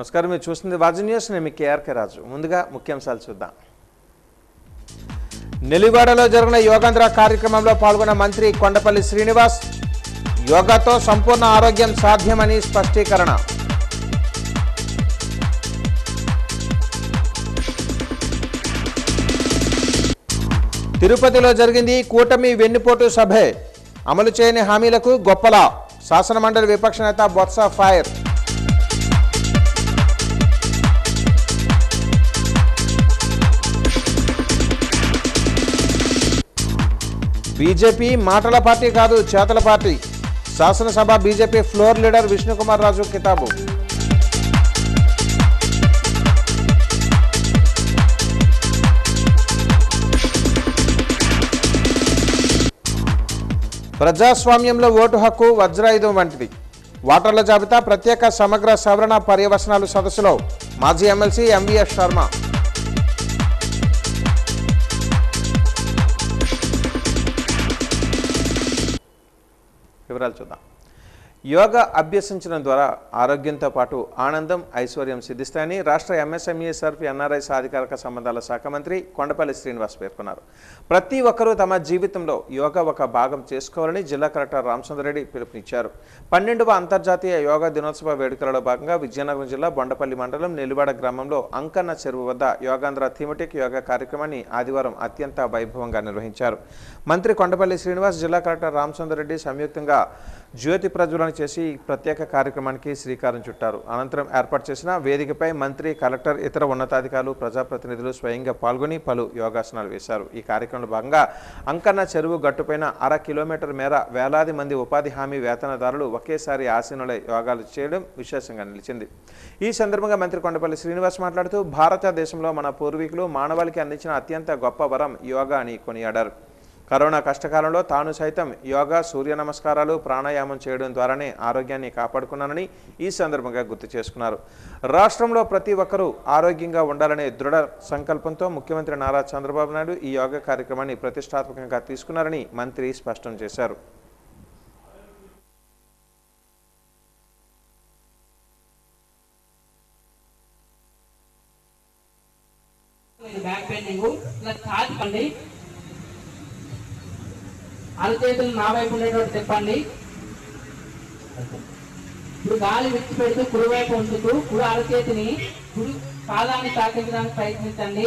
నమస్కారం, మీరు చూస్తుంది వాజీ న్యూస్. నేను మీ కేఆర్కే రాజు. ముందుగా ముఖ్యాంశాలు చూద్దాం. నెల్లివాడలో జరిగిన యోగాంధ్ర కార్యక్రమంలో పాల్గొన్న మంత్రి కొండపల్లి శ్రీనివాస్, యోగాతో సంపూర్ణ ఆరోగ్యం సాధ్యమని స్పష్టీకరణ. తిరుపతిలో జరిగింది కూటమి వెన్నుపోటు సభే, అమలు చేయని హామీలకు గొప్పలా, శాసనమండలి విపక్ష నేత బొత్స ఫైర్. బీజేపీ మాటల పార్టీ కాదు, చేతల పార్టీ, శాసనసభ BJP floor leader Vishnukumar Raju కితాబు. ప్రజాస్వామ్యంలో ఓటు హక్కు వజ్రాయుధం వంటిది. ఓటర్ల జాబితా ప్రత్యేక సమగ్ర సవరణ పర్యవసనాలు సదస్సులో మాజీ ఎమ్మెల్సీ ఎంవీఎస్ శర్మ. వివరాలు చూద్దాం. యోగా అభ్యసించడం ద్వారా ఆరోగ్యంతో పాటు ఆనందం, ఐశ్వర్యం సిద్ధిస్తాయని రాష్ట్ర ఎంఎస్ఎంఈ సర్ఫ్ ఎన్ఆర్ఐ సాధికారక సంబంధాల శాఖ మంత్రి కొండపల్లి శ్రీనివాస్ పేర్కొన్నారు. ప్రతి ఒక్కరూ తమ జీవితంలో యోగా ఒక భాగం చేసుకోవాలని జిల్లా కలెక్టర్ రామచంద్రరెడ్డి పిలుపునిచ్చారు. 12వ అంతర్జాతీయ యోగా దినోత్సవ వేడుకలలో భాగంగా విజయనగరం జిల్లా బొండపల్లి మండలం నెల్లివాడ గ్రామంలో అంకన్న చెరువు వద్ద యోగాంధ్ర థీమటిక్ యోగా కార్యక్రమాన్ని ఆదివారం అత్యంత వైభవంగా నిర్వహించారు. మంత్రి కొండపల్లి శ్రీనివాస్, జిల్లా కలెక్టర్ రామచంద్రరెడ్డి సంయుక్తంగా జ్యోతి ప్రజ్వలన చేసి ఈ ప్రత్యేక కార్యక్రమానికి శ్రీకారం చుట్టారు. అనంతరం ఏర్పాటు చేసిన వేదికపై మంత్రి, కలెక్టర్, ఇతర ఉన్నతాధికారులు, ప్రజాప్రతినిధులు స్వయంగా పాల్గొని పలు యోగాసనాలు వేశారు. ఈ కార్యక్రమంలో భాగంగా అంకన్న చెరువు గట్టుపైన 1/2 కిలోమీటర్ మేర వేలాది మంది ఉపాధి హామీ వేతనదారులు ఒకేసారి ఆసీనులై యోగాలు చేయడం విశేషంగా నిలిచింది. ఈ సందర్భంగా మంత్రి కొండపల్లి శ్రీనివాస్ మాట్లాడుతూ భారతదేశంలో మన పూర్వీకులు మానవాళికి అందించిన అత్యంత గొప్ప వరం యోగా అని కొనియాడారు. కరోనా కష్టకాలంలో తాను సైతం యోగా, సూర్య నమస్కారాలు, ప్రాణాయామం చేయడం ద్వారానే ఆరోగ్యాన్ని కాపాడుకున్నానని ఈ సందర్భంగా గుర్తు చేసుకున్నారు. రాష్ట్రంలో ప్రతి ఒక్కరూ ఆరోగ్యంగా ఉండాలనే దృఢ సంకల్పంతో ముఖ్యమంత్రి నారా చంద్రబాబు నాయుడు ఈ యోగా కార్యక్రమాన్ని ప్రతిష్టాత్మకంగా తీసుకున్నారని మంత్రి స్పష్టం చేశారు. అరచేతులు నా వైపు ఉండేటట్టు తిప్పండి. ఇప్పుడు గాలి విడిచిపెడుతూ కుడివైపు ఉంచుతూ కుడి అరచేతిని కుడి పాదాన్ని తాకించడానికి ప్రయత్నించండి.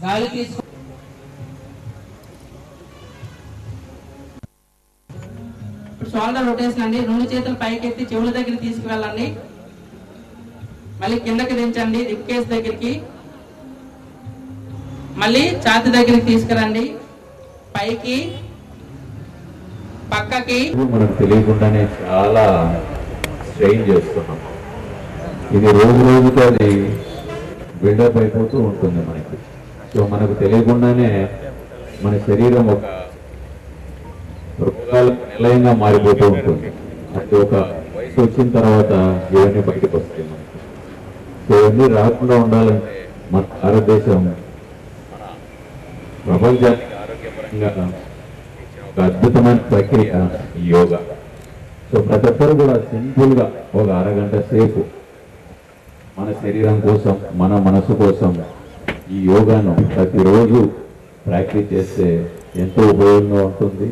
గాలి తీసుకు షోల్డర్ రొటేషన్ అండి. 2 చేతులు పైకెత్తి చెవుల దగ్గర తీసుకువెళ్ళండి. మళ్ళీ కిందకి దించండి రిక్కేస్ దగ్గరికి. మళ్ళీ ఛాతీ దగ్గరికి తీసుకురండి. పైకి, పక్కకి. మనకు తెలియకుండానే చాలా స్ట్రెయిన్ చేస్తున్నాం. ఇది రోజు రోజుకి అది బిల్డప్ అయిపోతూ ఉంటుంది మనకి. సో మనకు తెలియకుండానే మన శరీరం ఒక రోగాల నిలయంగా మారిపోతూ ఉంటుంది. అది ఒక వయసు వచ్చిన తర్వాత ఇవన్నీ బయటకు వస్తాయి మనకి. సో ఇవన్నీ రాకుండా ఉండాలంటే మన భారతదేశం ప్రపంచానికి ఆరోగ్యపరంగా ఒక అద్భుతమైన ప్రక్రియ ఈ యోగా. సో ప్రతి ఒక్కరు కూడా సింపుల్గా ఒక అరగంట సేపు మన శరీరం కోసం, మన మనసు కోసం ఈ యోగాను ప్రతిరోజు ప్రాక్టీస్ చేస్తే ఎంతో ఉపయోగంగా ఉంటుంది.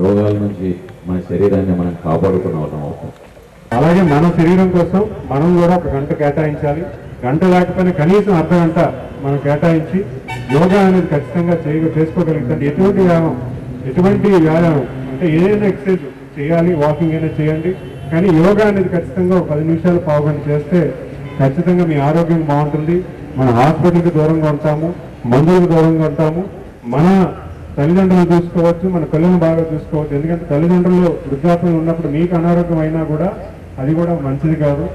రోగాల నుంచి మన శరీరాన్ని మనం కాపాడుకునే వాళ్ళం అవుతాం. అలాగే మన శరీరం కోసం మనం కూడా ఒక గంట కేటాయించాలి. గంట లేకపోయినా కనీసం అర్ధగంట మనం కేటాయించి యోగా అనేది ఖచ్చితంగా చేసుకోగలుగుతుంది. ఎటువంటి వ్యాయామం అంటే ఏదైనా ఎక్సర్సైజ్ చేయాలి, వాకింగ్ అయినా చేయండి. కానీ యోగా అనేది ఖచ్చితంగా ఒక 10 నిమిషాలు, పావుగంట చేస్తే ఖచ్చితంగా మీ ఆరోగ్యం బాగుంటుంది. మన హాస్పిటల్కి దూరంగా ఉంటాము, మందులకు దూరంగా ఉంటాము. మన తల్లిదండ్రులు చూసుకోవచ్చు, మన పిల్లలను బాగా చూసుకోవచ్చు. ఎందుకంటే తల్లిదండ్రులు వృద్ధాప్యం ఉన్నప్పుడు మీకు అనారోగ్యం అయినా కూడా అది కూడా మంచిది కాదు.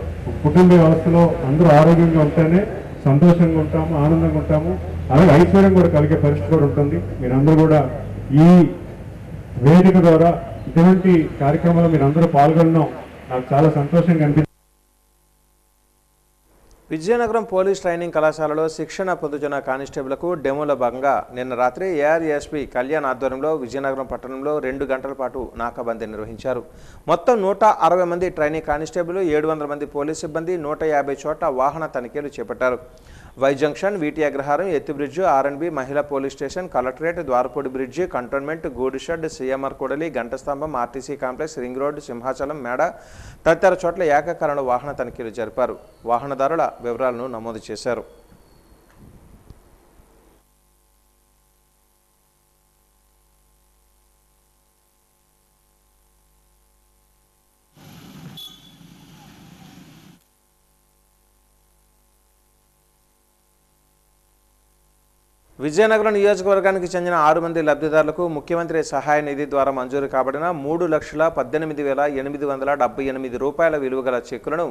కుటుంబ వ్యవస్థలో అందరూ ఆరోగ్యంగా ఉంటేనే సంతోషంగా ఉంటాము, ఆనందంగా ఉంటాము. అలాగే ఐశ్వర్యం కూడా కలిగే పరిస్థితి కూడా ఉంటుంది. మీరందరూ కూడా ఈ వేదిక ద్వారా ఇటువంటి కార్యక్రమాల్లో మీరందరూ పాల్గొనడం నాకు చాలా సంతోషంగా అనిపిస్తుంది. విజయనగరం పోలీస్ ట్రైనింగ్ కళాశాలలో శిక్షణ పొందుతున్న కానిస్టేబుల్కు డెమోలో భాగంగా నిన్న రాత్రి ఏఆర్ఎస్పీ కళ్యాణ్ ఆధ్వర్యంలో విజయనగరం పట్టణంలో 2 గంటల పాటు నాకాబందీ నిర్వహించారు. మొత్తం 160 మంది ట్రైనింగ్ కానిస్టేబుల్, 700 మంది పోలీస్ సిబ్బంది 150 చోట్ల వాహన తనిఖీలు చేపట్టారు. వై జంక్షన్, వీటి అగ్రహారం, ఎత్తి బ్రిడ్జ్, ఆర్ఎన్బి, మహిళా police station, collectorate, Dwarapudi bridge, cantonment, good shed, CMR కూడలి, గంటస్తంభం, RTC complex, ring road, Simhachalam, మేడ తదితర చోట్ల ఏకకాలంలో వాహన తనిఖీలు జరిపారు. వాహనదారుల వివరాలను నమోదు చేశారు. విజయనగరం నియోజకవర్గానికి చెందిన 6 మంది లబ్ధిదారులకు ముఖ్యమంత్రి సహాయ నిధి ద్వారా మంజూరు కాబడిన 3,18,878 రూపాయల విలువగల చెక్కులను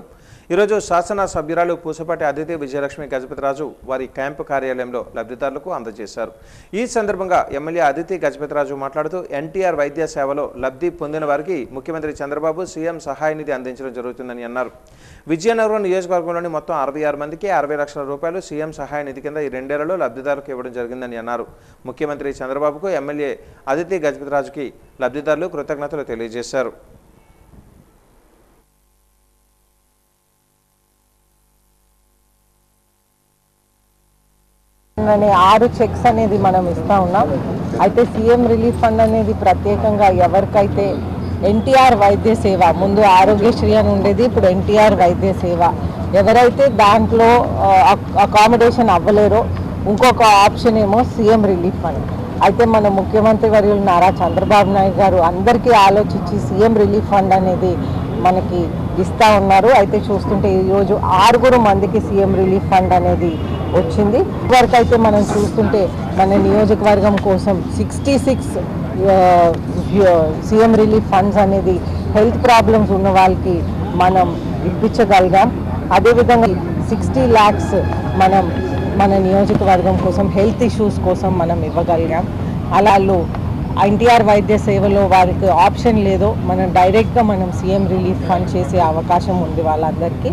ఈరోజు శాసనసభ్యురాలు పూసపాటి అదితి విజయలక్ష్మి గజపతిరాజు వారి క్యాంపు కార్యాలయంలో లబ్ధిదారులకు అందజేశారు. ఈ సందర్భంగా ఎమ్మెల్యే అదితి గజపతిరాజు మాట్లాడుతూ ఎన్టీఆర్ వైద్య సేవలో లబ్ధి పొందిన వారికి ముఖ్యమంత్రి చంద్రబాబు సీఎం సహాయ నిధి అందించడం జరుగుతుందని అన్నారు. విజయనగరం నియోజకవర్గంలోని మొత్తం 66 మందికి 60 లక్షల రూపాయలు సీఎం సహాయ నిధి కింద ఈ 2 ఏళ్లలో లబ్ధిదారులకు ఇవ్వడం జరిగిందని అన్నారు. ముఖ్యమంత్రి చంద్రబాబుకు ఎమ్మెల్యే అదితి గజపతిరాజుకి లబ్ధిదారులు కృతజ్ఞతలు తెలియజేశారు. అనే 6 చెక్స్ అనేది మనం ఇస్తా ఉన్నాం. అయితే సీఎం రిలీఫ్ ఫండ్ అనేది ప్రత్యేకంగా ఎవరికైతే ఎన్టీఆర్ వైద్య సేవ, ముందు ఆరోగ్యశ్రీ అని ఉండేది, ఇప్పుడు ఎన్టీఆర్ వైద్య సేవ, ఎవరైతే దాంట్లో అకామిడేషన్ అవ్వలేరో ఇంకొక ఆప్షన్ ఏమో సీఎం రిలీఫ్ ఫండ్. అయితే మన ముఖ్యమంత్రి వర్యులు నారా చంద్రబాబు నాయుడు గారు అందరికీ ఆలోచించి సీఎం రిలీఫ్ ఫండ్ అనేది మనకి ఇస్తూ ఉన్నారు. అయితే చూస్తుంటే ఈరోజు 6 మందికి సీఎం రిలీఫ్ ఫండ్ అనేది వచ్చింది. వరకు అయితే మనం చూస్తుంటే మన నియోజకవర్గం కోసం 66 సీఎం రిలీఫ్ ఫండ్స్ అనేది హెల్త్ ప్రాబ్లమ్స్ ఉన్న వాళ్ళకి మనం ఇప్పించగలిగాం. అదేవిధంగా 60 lakhs మనం మన నియోజకవర్గం కోసం హెల్త్ ఇష్యూస్ కోసం మనం ఇవ్వగలిగాం. అలా ఎన్టీఆర్ వైద్య సేవలో వారికి ఆప్షన్ లేదో మనం డైరెక్ట్గా మనం సీఎం రిలీఫ్ ఫండ్ చేసే అవకాశం ఉంది వాళ్ళందరికీ.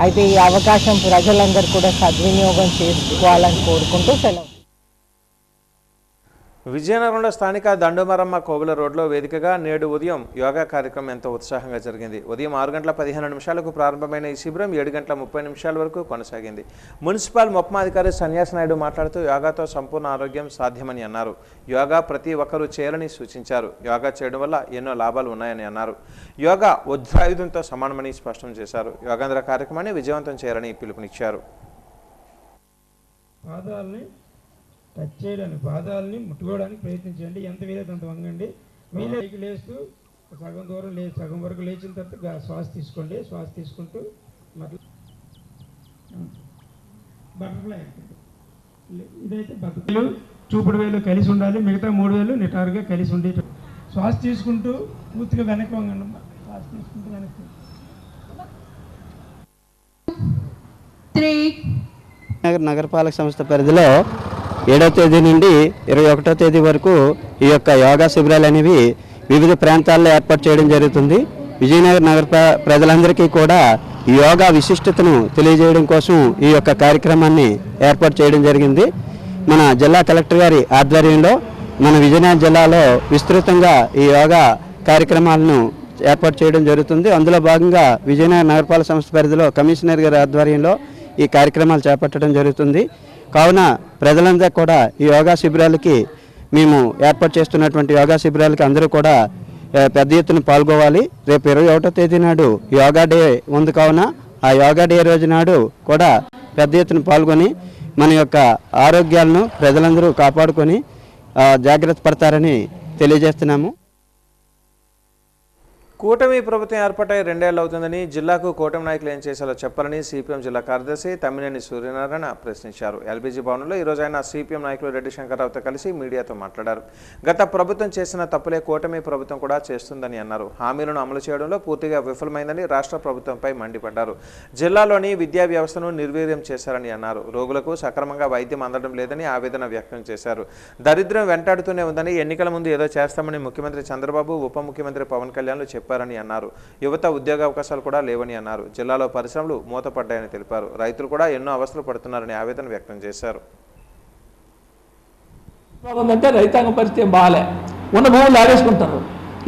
అయితే ఈ అవకాశం ప్రజలందరూ కూడా సద్వినియోగం చేసుకోవాలని కోరుకుంటూ సెలవు. విజయనగరంలో స్థానిక దండుమరమ్మ కోగుల రోడ్లో వేదికగా నేడు ఉదయం యోగా కార్యక్రమం ఎంతో ఉత్సాహంగా జరిగింది. ఉదయం 6:15 ప్రారంభమైన ఈ శిబిరం 7:30 వరకు కొనసాగింది. మున్సిపల్ మొప్మాధికారి సన్యాసి నాయుడు మాట్లాడుతూ యోగాతో సంపూర్ణ ఆరోగ్యం సాధ్యమని అన్నారు. యోగా ప్రతి ఒక్కరూ చేయాలని సూచించారు. యోగా చేయడం వల్ల ఎన్నో లాభాలు ఉన్నాయని అన్నారు. యోగా వజ్రాయుధంతో సమానమని స్పష్టం చేశారు. యోగాంధ్ర కార్యక్రమాన్ని విజయవంతం చేయాలని పిలుపునిచ్చారు. టచ్ చేయడానికి, పాదాలని ముట్టుకోవడానికి ప్రయత్నించండి. ఎంత వీలైతే అంత వంగండి. వీలైకి లేస్తూ సగం దూరం సగం వరకు లేచిన తర్వాత శ్వాస తీసుకోండి. శ్వాస తీసుకుంటూ బటర్ఫ్లై. ఇదైతే బటర్ఫ్లై. చూపుడు వేలు కలిసి ఉండాలి, మిగతా 3 వేలు నిటారుగా కలిసి ఉండే. శ్వాస తీసుకుంటూ పూర్తిగా వెనక్కి వంగండి. శ్వాస తీసుకుంటూ వెనక్కి. నగరపాలక సంస్థ పరిధిలో 7వ తేదీ నుండి 21వ తేదీ వరకు ఈ యొక్క యోగా శిబిరాలు అనేవి వివిధ ప్రాంతాల్లో ఏర్పాటు చేయడం జరుగుతుంది. విజయనగరం నగర ప్రజలందరికీ కూడా ఈ యోగా విశిష్టతను తెలియజేయడం కోసం ఈ యొక్క కార్యక్రమాన్ని ఏర్పాటు చేయడం జరిగింది. మన జిల్లా కలెక్టర్ గారి ఆధ్వర్యంలో మన విజయనగరం జిల్లాలో విస్తృతంగా ఈ యోగా కార్యక్రమాలను ఏర్పాటు చేయడం జరుగుతుంది. అందులో భాగంగా విజయనగరం నగరపాలక సంస్థ పరిధిలో కమిషనర్ గారి ఆధ్వర్యంలో ఈ కార్యక్రమాలు చేపట్టడం జరుగుతుంది. కావున ప్రజలందరూ కూడా ఈ యోగా శిబిరాలకి మేము ఏర్పాటు చేస్తున్నటువంటి యోగా శిబిరాలకి అందరూ కూడా పెద్ద ఎత్తున పాల్గొవాలి. రేపు 21వ తేదీ నాడు యోగా డే ఉంది. కావున ఆ యోగా డే రోజు నాడు కూడా పెద్ద ఎత్తున పాల్గొని మన యొక్క ఆరోగ్యాలను ప్రజలందరూ కాపాడుకొని జాగ్రత్త పడతారని తెలియజేస్తున్నాము. కూటమి ప్రభుత్వం ఏర్పాటై 2 ఏళ్లు అవుతుందని, జిల్లాకు కూటమి నాయకులు ఏం చేశారో చెప్పాలని సిపిఎం జిల్లా కార్యదర్శి తమ్మినేని సూర్యనారాయణ ప్రశ్నించారు. ఎల్బీజీ భవన్లో ఈరోజు ఆయన సిపిఎం నాయకులు రెడ్డి శంకర్రావుతో కలిసి మీడియాతో మాట్లాడారు. గత ప్రభుత్వం చేసిన తప్పులే కూటమి ప్రభుత్వం కూడా చేస్తుందని అన్నారు. హామీలను అమలు చేయడంలో పూర్తిగా విఫలమైందని రాష్ట్ర ప్రభుత్వంపై మండిపడ్డారు. జిల్లాలోని విద్యా వ్యవస్థను నిర్వీర్యం చేశారని అన్నారు. రోగులకు సక్రమంగా వైద్యం అందడం లేదని ఆవేదన వ్యక్తం చేశారు. దరిద్రం వెంటాడుతూనే ఉందని, ఎన్నికల ముందు ఏదో చేస్తామని ముఖ్యమంత్రి చంద్రబాబు, ఉప ముఖ్యమంత్రి పవన్ కళ్యాణ్లు చెప్పారు చెప్పారని అన్నారు. యువత ఉద్యోగావకాశాలు కూడా లేవని అన్నారు. జిల్లాలో పరిశ్రమలు మూతపడ్డాయని తెలిపారు. రైతులు కూడా ఎన్నో అవస్థలు పడుతున్నారని ఆవేదన వ్యక్తం చేశారు. బాగుందంటే రైతాంగ పరిస్థితి బాగాలే, ఉన్న భూములు లాగేసుకుంటారు,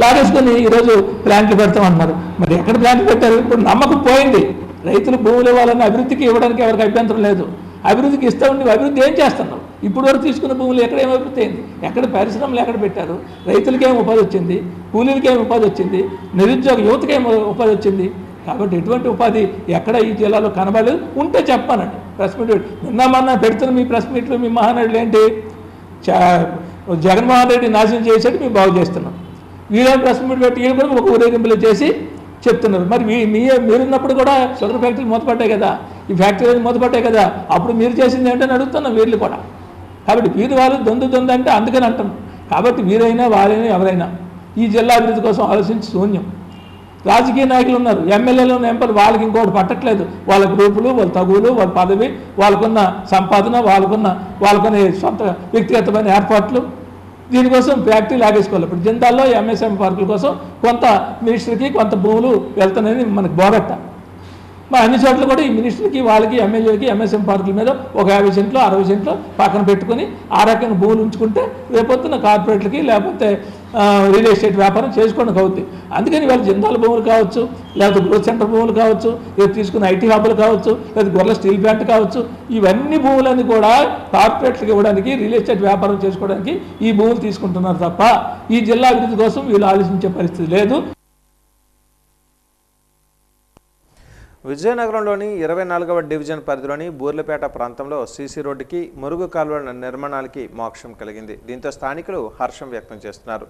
లాగేసుకుని ఈరోజు ప్లాంట్లు పెడతామన్నారు. మరి ఎక్కడ ప్లాంట్లు పెట్టారు? ఇప్పుడు నమ్మకం పోయింది. రైతులు భూములు ఇవ్వాలని అభివృద్ధికి ఇవ్వడానికి ఎవరికి అభ్యంతరం లేదు. అభివృద్ధికి ఇస్తామని అభివృద్ధి ఏం చేస్తున్నావు? ఇప్పుడు వరకు తీసుకున్న భూములు ఎక్కడ ఏం అభివృద్ధి అయింది? ఎక్కడ పరిశ్రమలు ఎక్కడ పెట్టారు? రైతులకేం ఉపాధి వచ్చింది? కూలీలకేం ఉపాధి వచ్చింది? నిరుద్యోగ యువతకేం ఉపాధి వచ్చింది? కాబట్టి ఎటువంటి ఉపాధి ఎక్కడ ఈ జిల్లాలో కనబడలేదు. ఉంటే చెప్పానండి. ప్రెస్ మీట్ నిన్న పెడుతున్న మీ ప్రెస్ మీట్లు మీ మహానాడులు ఏంటి? జగన్మోహన్ రెడ్డి నాశనం చేసేట్టు మేము బాగు చేస్తున్నాం. వీళ్ళని ప్రెస్ మీట్ పెట్టి వీళ్ళు కూడా ఒక ఊరేగింపులు చేసి చెప్తున్నారు. మరి మీరున్నప్పుడు కూడా షుగర్ ఫ్యాక్టరీలు మూతపడ్డాయి కదా, ఈ ఫ్యాక్టరీలు మూతపడ్డాయి కదా, అప్పుడు మీరు చేసింది ఏంటని అడుగుతున్నాం వీళ్ళు కూడా. కాబట్టి వీరు వాళ్ళు దొందు అంటే అందుకని అంటున్నాం. కాబట్టి వీరైనా వారైనా ఎవరైనా ఈ జిల్లా అభివృద్ధి కోసం ఆలోచించి శూన్యం. రాజకీయ నాయకులు ఉన్నారు, ఎమ్మెల్యేలు ఉన్న ఎంపీలు, వాళ్ళకి ఇంకోటి పట్టట్లేదు. వాళ్ళ గ్రూపులు, వాళ్ళ తగులు, వాళ్ళ పదవి, వాళ్ళకున్న సంపాదన, వాళ్ళకున్న సొంత వ్యక్తిగతమైన ఏర్పాట్లు, దీనికోసం ఫ్యాక్టరీ లాగేసుకోవాలి. ఇప్పుడు జిందాల్లో ఎంఎస్ఎం పార్కుల కోసం కొంత మినిస్టర్కి కొంత భూములు వెళ్తానని మనకు బోగట్ట. మా అన్ని చోట్ల కూడా ఈ మినిస్టర్కి వాళ్ళకి ఎమ్మెల్యేకి ఎంఎస్ఎం పార్కుల మీద ఒక 50 సెంట్లు 60 సెంట్లు పక్కన పెట్టుకుని ఆ రకంగా భూములు ఉంచుకుంటే రేపొద్దున కార్పొరేట్లకి లేకపోతే రియల్ ఎస్టేట్ వ్యాపారం చేసుకోవడానికి అవుతుంది. అందుకని వాళ్ళు జిందాల భూములు కావచ్చు, లేకపోతే గ్రోత్ సెంటర్ భూములు కావచ్చు, రేపు తీసుకున్న ఐటీ హబ్బులు కావచ్చు, లేదా గొర్రెల స్టీల్ ప్లాంట్ కావచ్చు, ఇవన్నీ భూములన్నీ కూడా కార్పొరేట్లకు ఇవ్వడానికి, రియల్ ఎస్టేట్ వ్యాపారం చేసుకోవడానికి ఈ భూములు తీసుకుంటున్నారు తప్ప ఈ జిల్లా అభివృద్ధి కోసం వీళ్ళు ఆలోచించే పరిస్థితి లేదు. విజయనగరంలోని 24వ డివిజన్ పరిధిలోని బూర్లపేట ప్రాంతంలో సీసీ రోడ్డుకి, మురుగు కాలువల నిర్మాణాలకి మోక్షం కలిగింది. దీంతో స్థానికులు హర్షం వ్యక్తం చేస్తున్నారు.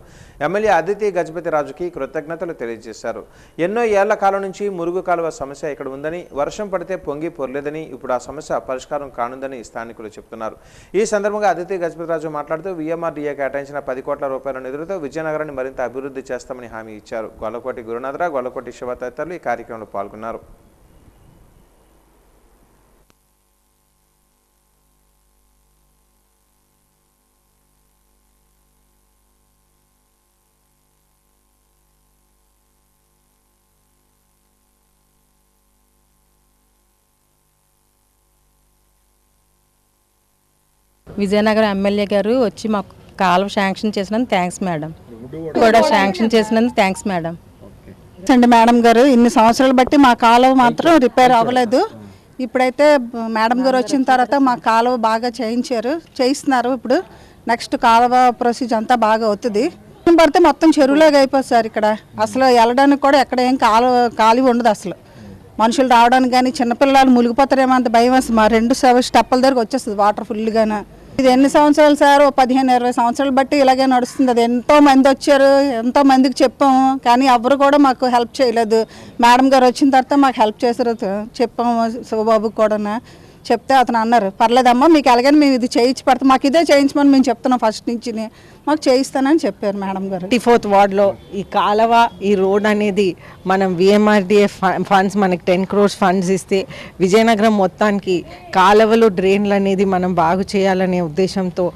ఎమ్మెల్యే అదితి గజపతి రాజుకి కృతజ్ఞతలు తెలియజేశారు. ఎన్నో ఏళ్ల కాలం నుంచి మురుగు కాలువ సమస్య ఇక్కడ ఉందని, వర్షం పడితే పొంగి పొర్లేదని, ఇప్పుడు ఆ సమస్య పరిష్కారం కానుందని స్థానికులు చెబుతున్నారు. ఈ సందర్భంగా అదితి గజపతి రాజు మాట్లాడుతూ VMRDA కేటాయించిన 10 కోట్ల రూపాయల నిధులతో విజయనగరాన్ని మరింత అభివృద్ధి చేస్తామని హామీ ఇచ్చారు. గొల్లకోటి గురునాథరావు, గొల్లకోటి శివ తదితరులు ఈ కార్యక్రమంలో పాల్గొన్నారు. విజయనగరం ఎమ్మెల్యే గారు వచ్చి మాకు కాలువ శాంక్షన్ చేసినందుకు థ్యాంక్స్ మేడం. కూడా శాంక్షన్ చేసినందుకు థ్యాంక్స్ మేడం. అండి మేడం గారు, ఇన్ని సంవత్సరాలు బట్టి మా కాలువ మాత్రం రిపేర్ అవ్వలేదు. ఇప్పుడైతే మేడం గారు వచ్చిన తర్వాత మా కాలువ బాగా చేయిస్తున్నారు. ఇప్పుడు నెక్స్ట్ కాలువ ప్రొసీజర్ అంతా బాగా అవుతుంది. పడితే మొత్తం చెరువులాగా అయిపోతుంది సార్. ఇక్కడ అసలు వెళ్ళడానికి కూడా ఎక్కడ ఏం ఖాళీ ఉండదు. అసలు మనుషులు రావడానికి కానీ, చిన్నపిల్లలు మునిగిపోతారేమో అంత భయం వేస్తుంది. మా 2 స్టెప్పుల దగ్గరకు వచ్చేస్తుంది వాటర్ ఫుల్గానే. ఇది ఎన్ని సంవత్సరాలు సార్? 15-20 సంవత్సరాలు బట్టి ఇలాగే నడుస్తుంది. అది ఎంతో మంది వచ్చారు, ఎంతో మందికి చెప్పాము, కానీ ఎవరు కూడా మాకు హెల్ప్ చేయలేదు. మేడం గారు వచ్చిన తర్వాత మాకు హెల్ప్ చేశారు. చెప్పాము శివబాబుకి కూడా చెప్తే అతను అన్నారు, పర్లేదమ్మా మీకు ఎలాగని మేము ఇది చేయించి పెడతాం, మాకు ఇదే చేయించమని మేము చెప్తున్నాం ఫస్ట్ నుంచి, మాకు చేయిస్తానని చెప్పారు మేడం గారు. 54th వార్డులో ఈ కాలువ, ఈ రోడ్ అనేది మనం VMRDA ఫండ్స్ మనకి 10 crores ఫండ్స్ ఇస్తే విజయనగరం మొత్తానికి కాలువలు, డ్రైన్లు అనేది మనం బాగు చేయాలనే ఉద్దేశంతో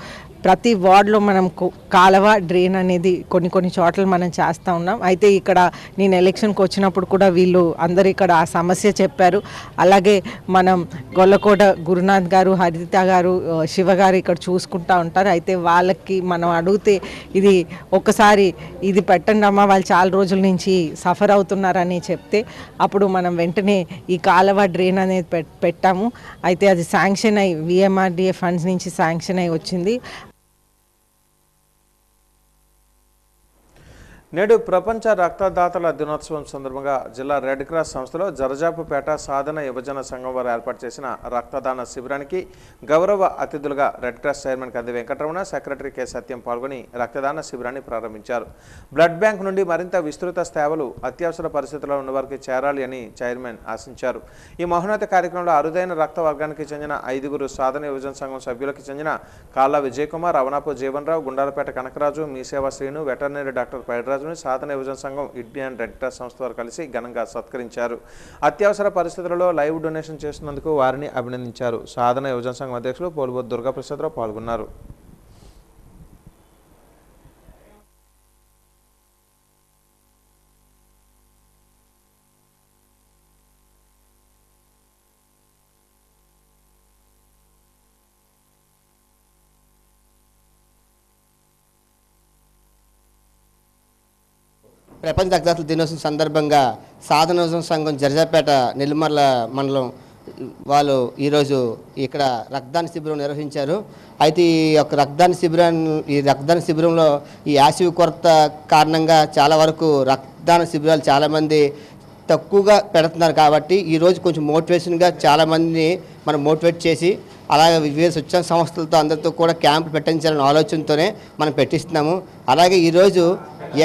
ప్రతి వార్డులో మనం కాలువ, డ్రైన్ అనేది కొన్ని చోట్ల మనం చేస్తూ ఉన్నాం. అయితే ఇక్కడ నేను ఎలక్షన్కి వచ్చినప్పుడు కూడా వీళ్ళు అందరూ ఇక్కడ ఆ సమస్య చెప్పారు. అలాగే మనం గొల్లకోట గురునాథ్ గారు, హరిత గారు, శివ గారు ఇక్కడ చూసుకుంటూ ఉంటారు. అయితే వాళ్ళకి మనం అడిగితే ఇది ఒక్కసారి ఇది పెట్టండి అమ్మా, వాళ్ళు చాలా రోజుల నుంచి సఫర్ అవుతున్నారని చెప్తే అప్పుడు మనం వెంటనే ఈ కాలువ, డ్రైన్ అనేది పెట్టాము. అయితే అది శాంక్షన్ అయ్యి VMRDA ఫండ్స్ నుంచి శాంక్షన్ అయ్యి వచ్చింది. నేడు ప్రపంచ రక్తదాతల దినోత్సవం సందర్భంగా జిల్లా రెడ్ క్రాస్ సంస్థలో జరజాపుపేట సాధన యువజన సంఘం వారు ఏర్పాటు చేసిన రక్తదాన శిబిరానికి గౌరవ అతిథులుగా రెడ్ క్రాస్ చైర్మన్ కంది వెంకటరమణ, సెక్రటరీ కె సత్యం పాల్గొని రక్తదాన శిబిరాన్ని ప్రారంభించారు. బ్లడ్ బ్యాంక్ నుండి మరింత విస్తృత సేవలు అత్యవసర పరిస్థితుల్లో ఉన్న వారికి చేరాలి అని చైర్మన్ ఆశించారు. ఈ మహోన్నత కార్యక్రమంలో అరుదైన రక్త వర్గానికి చెందిన 5 సాధన యువజన సంఘం సభ్యులకు చెందిన కాళ్ళ విజయ్ కుమార్, అవనాపు జీవన్ రావు, గుండాలపేట కనకరాజు, మీసేవ శ్రీను, వెటర్నరీ డాక్టర్ పైడరాజు సాధన యువజన సంఘం, ఇండియన్ రెడ్ క్రాస్ సంస్థ వారు కలిసి ఘనంగా సత్కరించారు. అత్యవసర పరిస్థితులలో లైవ్ డొనేషన్ చేసినందుకు వారిని అభినందించారు. సాధన యువజన సంఘం అధ్యక్షులు పోలుబోతు దుర్గాప్రసాదరావు పాల్గొన్నారు. ప్రపంచ రక్తదాతల దినోత్సవం సందర్భంగా సాధనోత్సవం సంఘం జర్జాపేట నెల్లిమర్ల మండలం వాళ్ళు ఈరోజు ఇక్కడ రక్తదాన శిబిరం నిర్వహించారు. అయితే ఈ రక్తదాన శిబిరంలో ఈ యాసిడ్ కొరత కారణంగా చాలా వరకు రక్తదాన శిబిరాలు చాలామంది తక్కువగా పెడుతున్నారు. కాబట్టి ఈరోజు కొంచెం మోటివేషన్గా చాలామందిని మనం మోటివేట్ చేసి అలాగే వివిధ స్వచ్ఛంద సంస్థలతో అందరితో కూడా క్యాంపులు పెట్టించాలనే ఆలోచనతోనే మనం పెట్టిస్తున్నాము. అలాగే ఈరోజు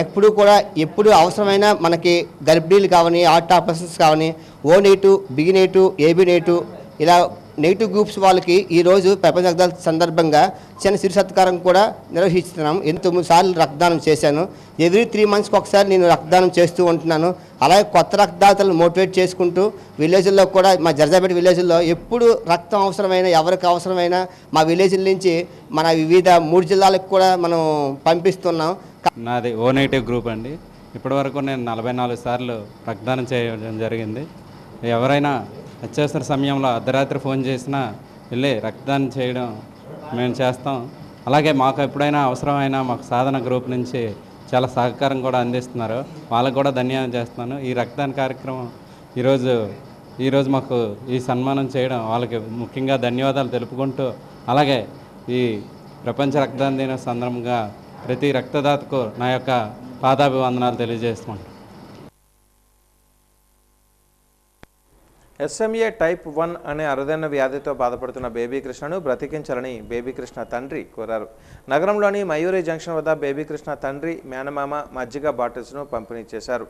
ఎప్పుడు అవసరమైన మనకి గర్భిణీలు కావని, హార్ట్ ఆపరేషన్స్ కావని, O negative, B negative, AB negative ఇలా నెగిటివ్ గ్రూప్స్ వాళ్ళకి ఈరోజు ప్రపంచ రక్తదాన సందర్భంగా చిన్న సిరి సత్కారం కూడా నిర్వహిస్తున్నాము. 9 సార్లు రక్తదానం చేశాను. ఎవ్రీ 3 మంత్స్కి ఒకసారి నేను రక్తదానం చేస్తూ ఉంటున్నాను. అలాగే కొత్త రక్తదాతలను మోటివేట్ చేసుకుంటూ విలేజ్ల్లో కూడా మా జర్జాపేట విలేజ్లో ఎప్పుడు రక్తం అవసరమైన ఎవరికి అవసరమైన మా విలేజ్ల నుంచి మన వివిధ 3 జిల్లాలకు కూడా మనం పంపిస్తున్నాం. నాది ఓ నెగిటివ్ గ్రూప్ అండి. ఇప్పటివరకు నేను 44 సార్లు రక్తదానం చేయడం జరిగింది. ఎవరైనా అత్యవసర సమయంలో అర్ధరాత్రి ఫోన్ చేసినా వెళ్ళి రక్తదానం చేయడం మేము చేస్తాం. అలాగే మాకు ఎప్పుడైనా అవసరమైనా మాకు సాధన గ్రూప్ నుంచి చాలా సహకారం కూడా అందిస్తున్నారు. వాళ్ళకు కూడా ధన్యవాదాలు చేస్తున్నాను. ఈ రక్తదాన కార్యక్రమం ఈరోజు మాకు ఈ సన్మానం చేయడం వాళ్ళకి ముఖ్యంగా ధన్యవాదాలు తెలుపుకుంటూ, అలాగే ఈ ప్రపంచ రక్తదాన దినోత్సవం సందర్భంగా ప్రతి రక్తదాతకు నా యొక్క పాదాభివందనాలు తెలియజేస్తున్నాను. SMA టైప్ 1 అనే అరుదైన వ్యాధితో బాధపడుతున్న బేబీ కృష్ణను బ్రతికించాలని బేబీ కృష్ణ తండ్రి కోరారు. నగరంలోని మయూరి జంక్షన్ వద్ద బేబీ కృష్ణ తండ్రి, మేనమామ మజ్జిగ బాటిల్స్ను పంపిణీ చేశారు.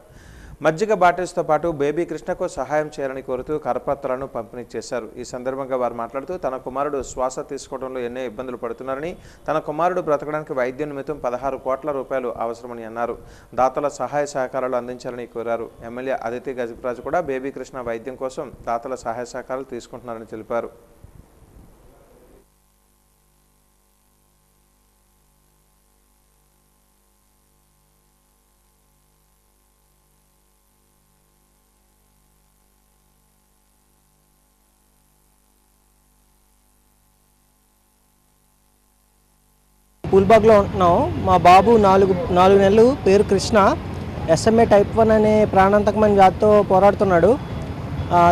మజ్జిగ బాటిల్స్తో పాటు బేబీ కృష్ణకు సహాయం చేయాలని కోరుతూ కరపత్రాలను పంపిణీ చేశారు. ఈ సందర్భంగా వారు మాట్లాడుతూ తన కుమారుడు శ్వాస తీసుకోవడంలో ఎన్నో ఇబ్బందులు పడుతున్నారని, తన కుమారుడు బ్రతకడానికి వైద్య నిమిత్తం 16 కోట్ల రూపాయలు అవసరమని అన్నారు. దాతల సహాయ సహకారాలు అందించాలని కోరారు. ఎమ్మెల్యే అదితి గజపతిరాజు కూడా బేబీ కృష్ణ వైద్యం కోసం దాతల సహాయ సహకారాలు తీసుకుంటున్నారని తెలిపారు. పూల్బాగ్లో ఉంటున్నాం. మా బాబు 4 నెలలు, పేరు కృష్ణ. SMA టైప్ 1 అనే ప్రాణాంతకమైన వ్యాధితో పోరాడుతున్నాడు.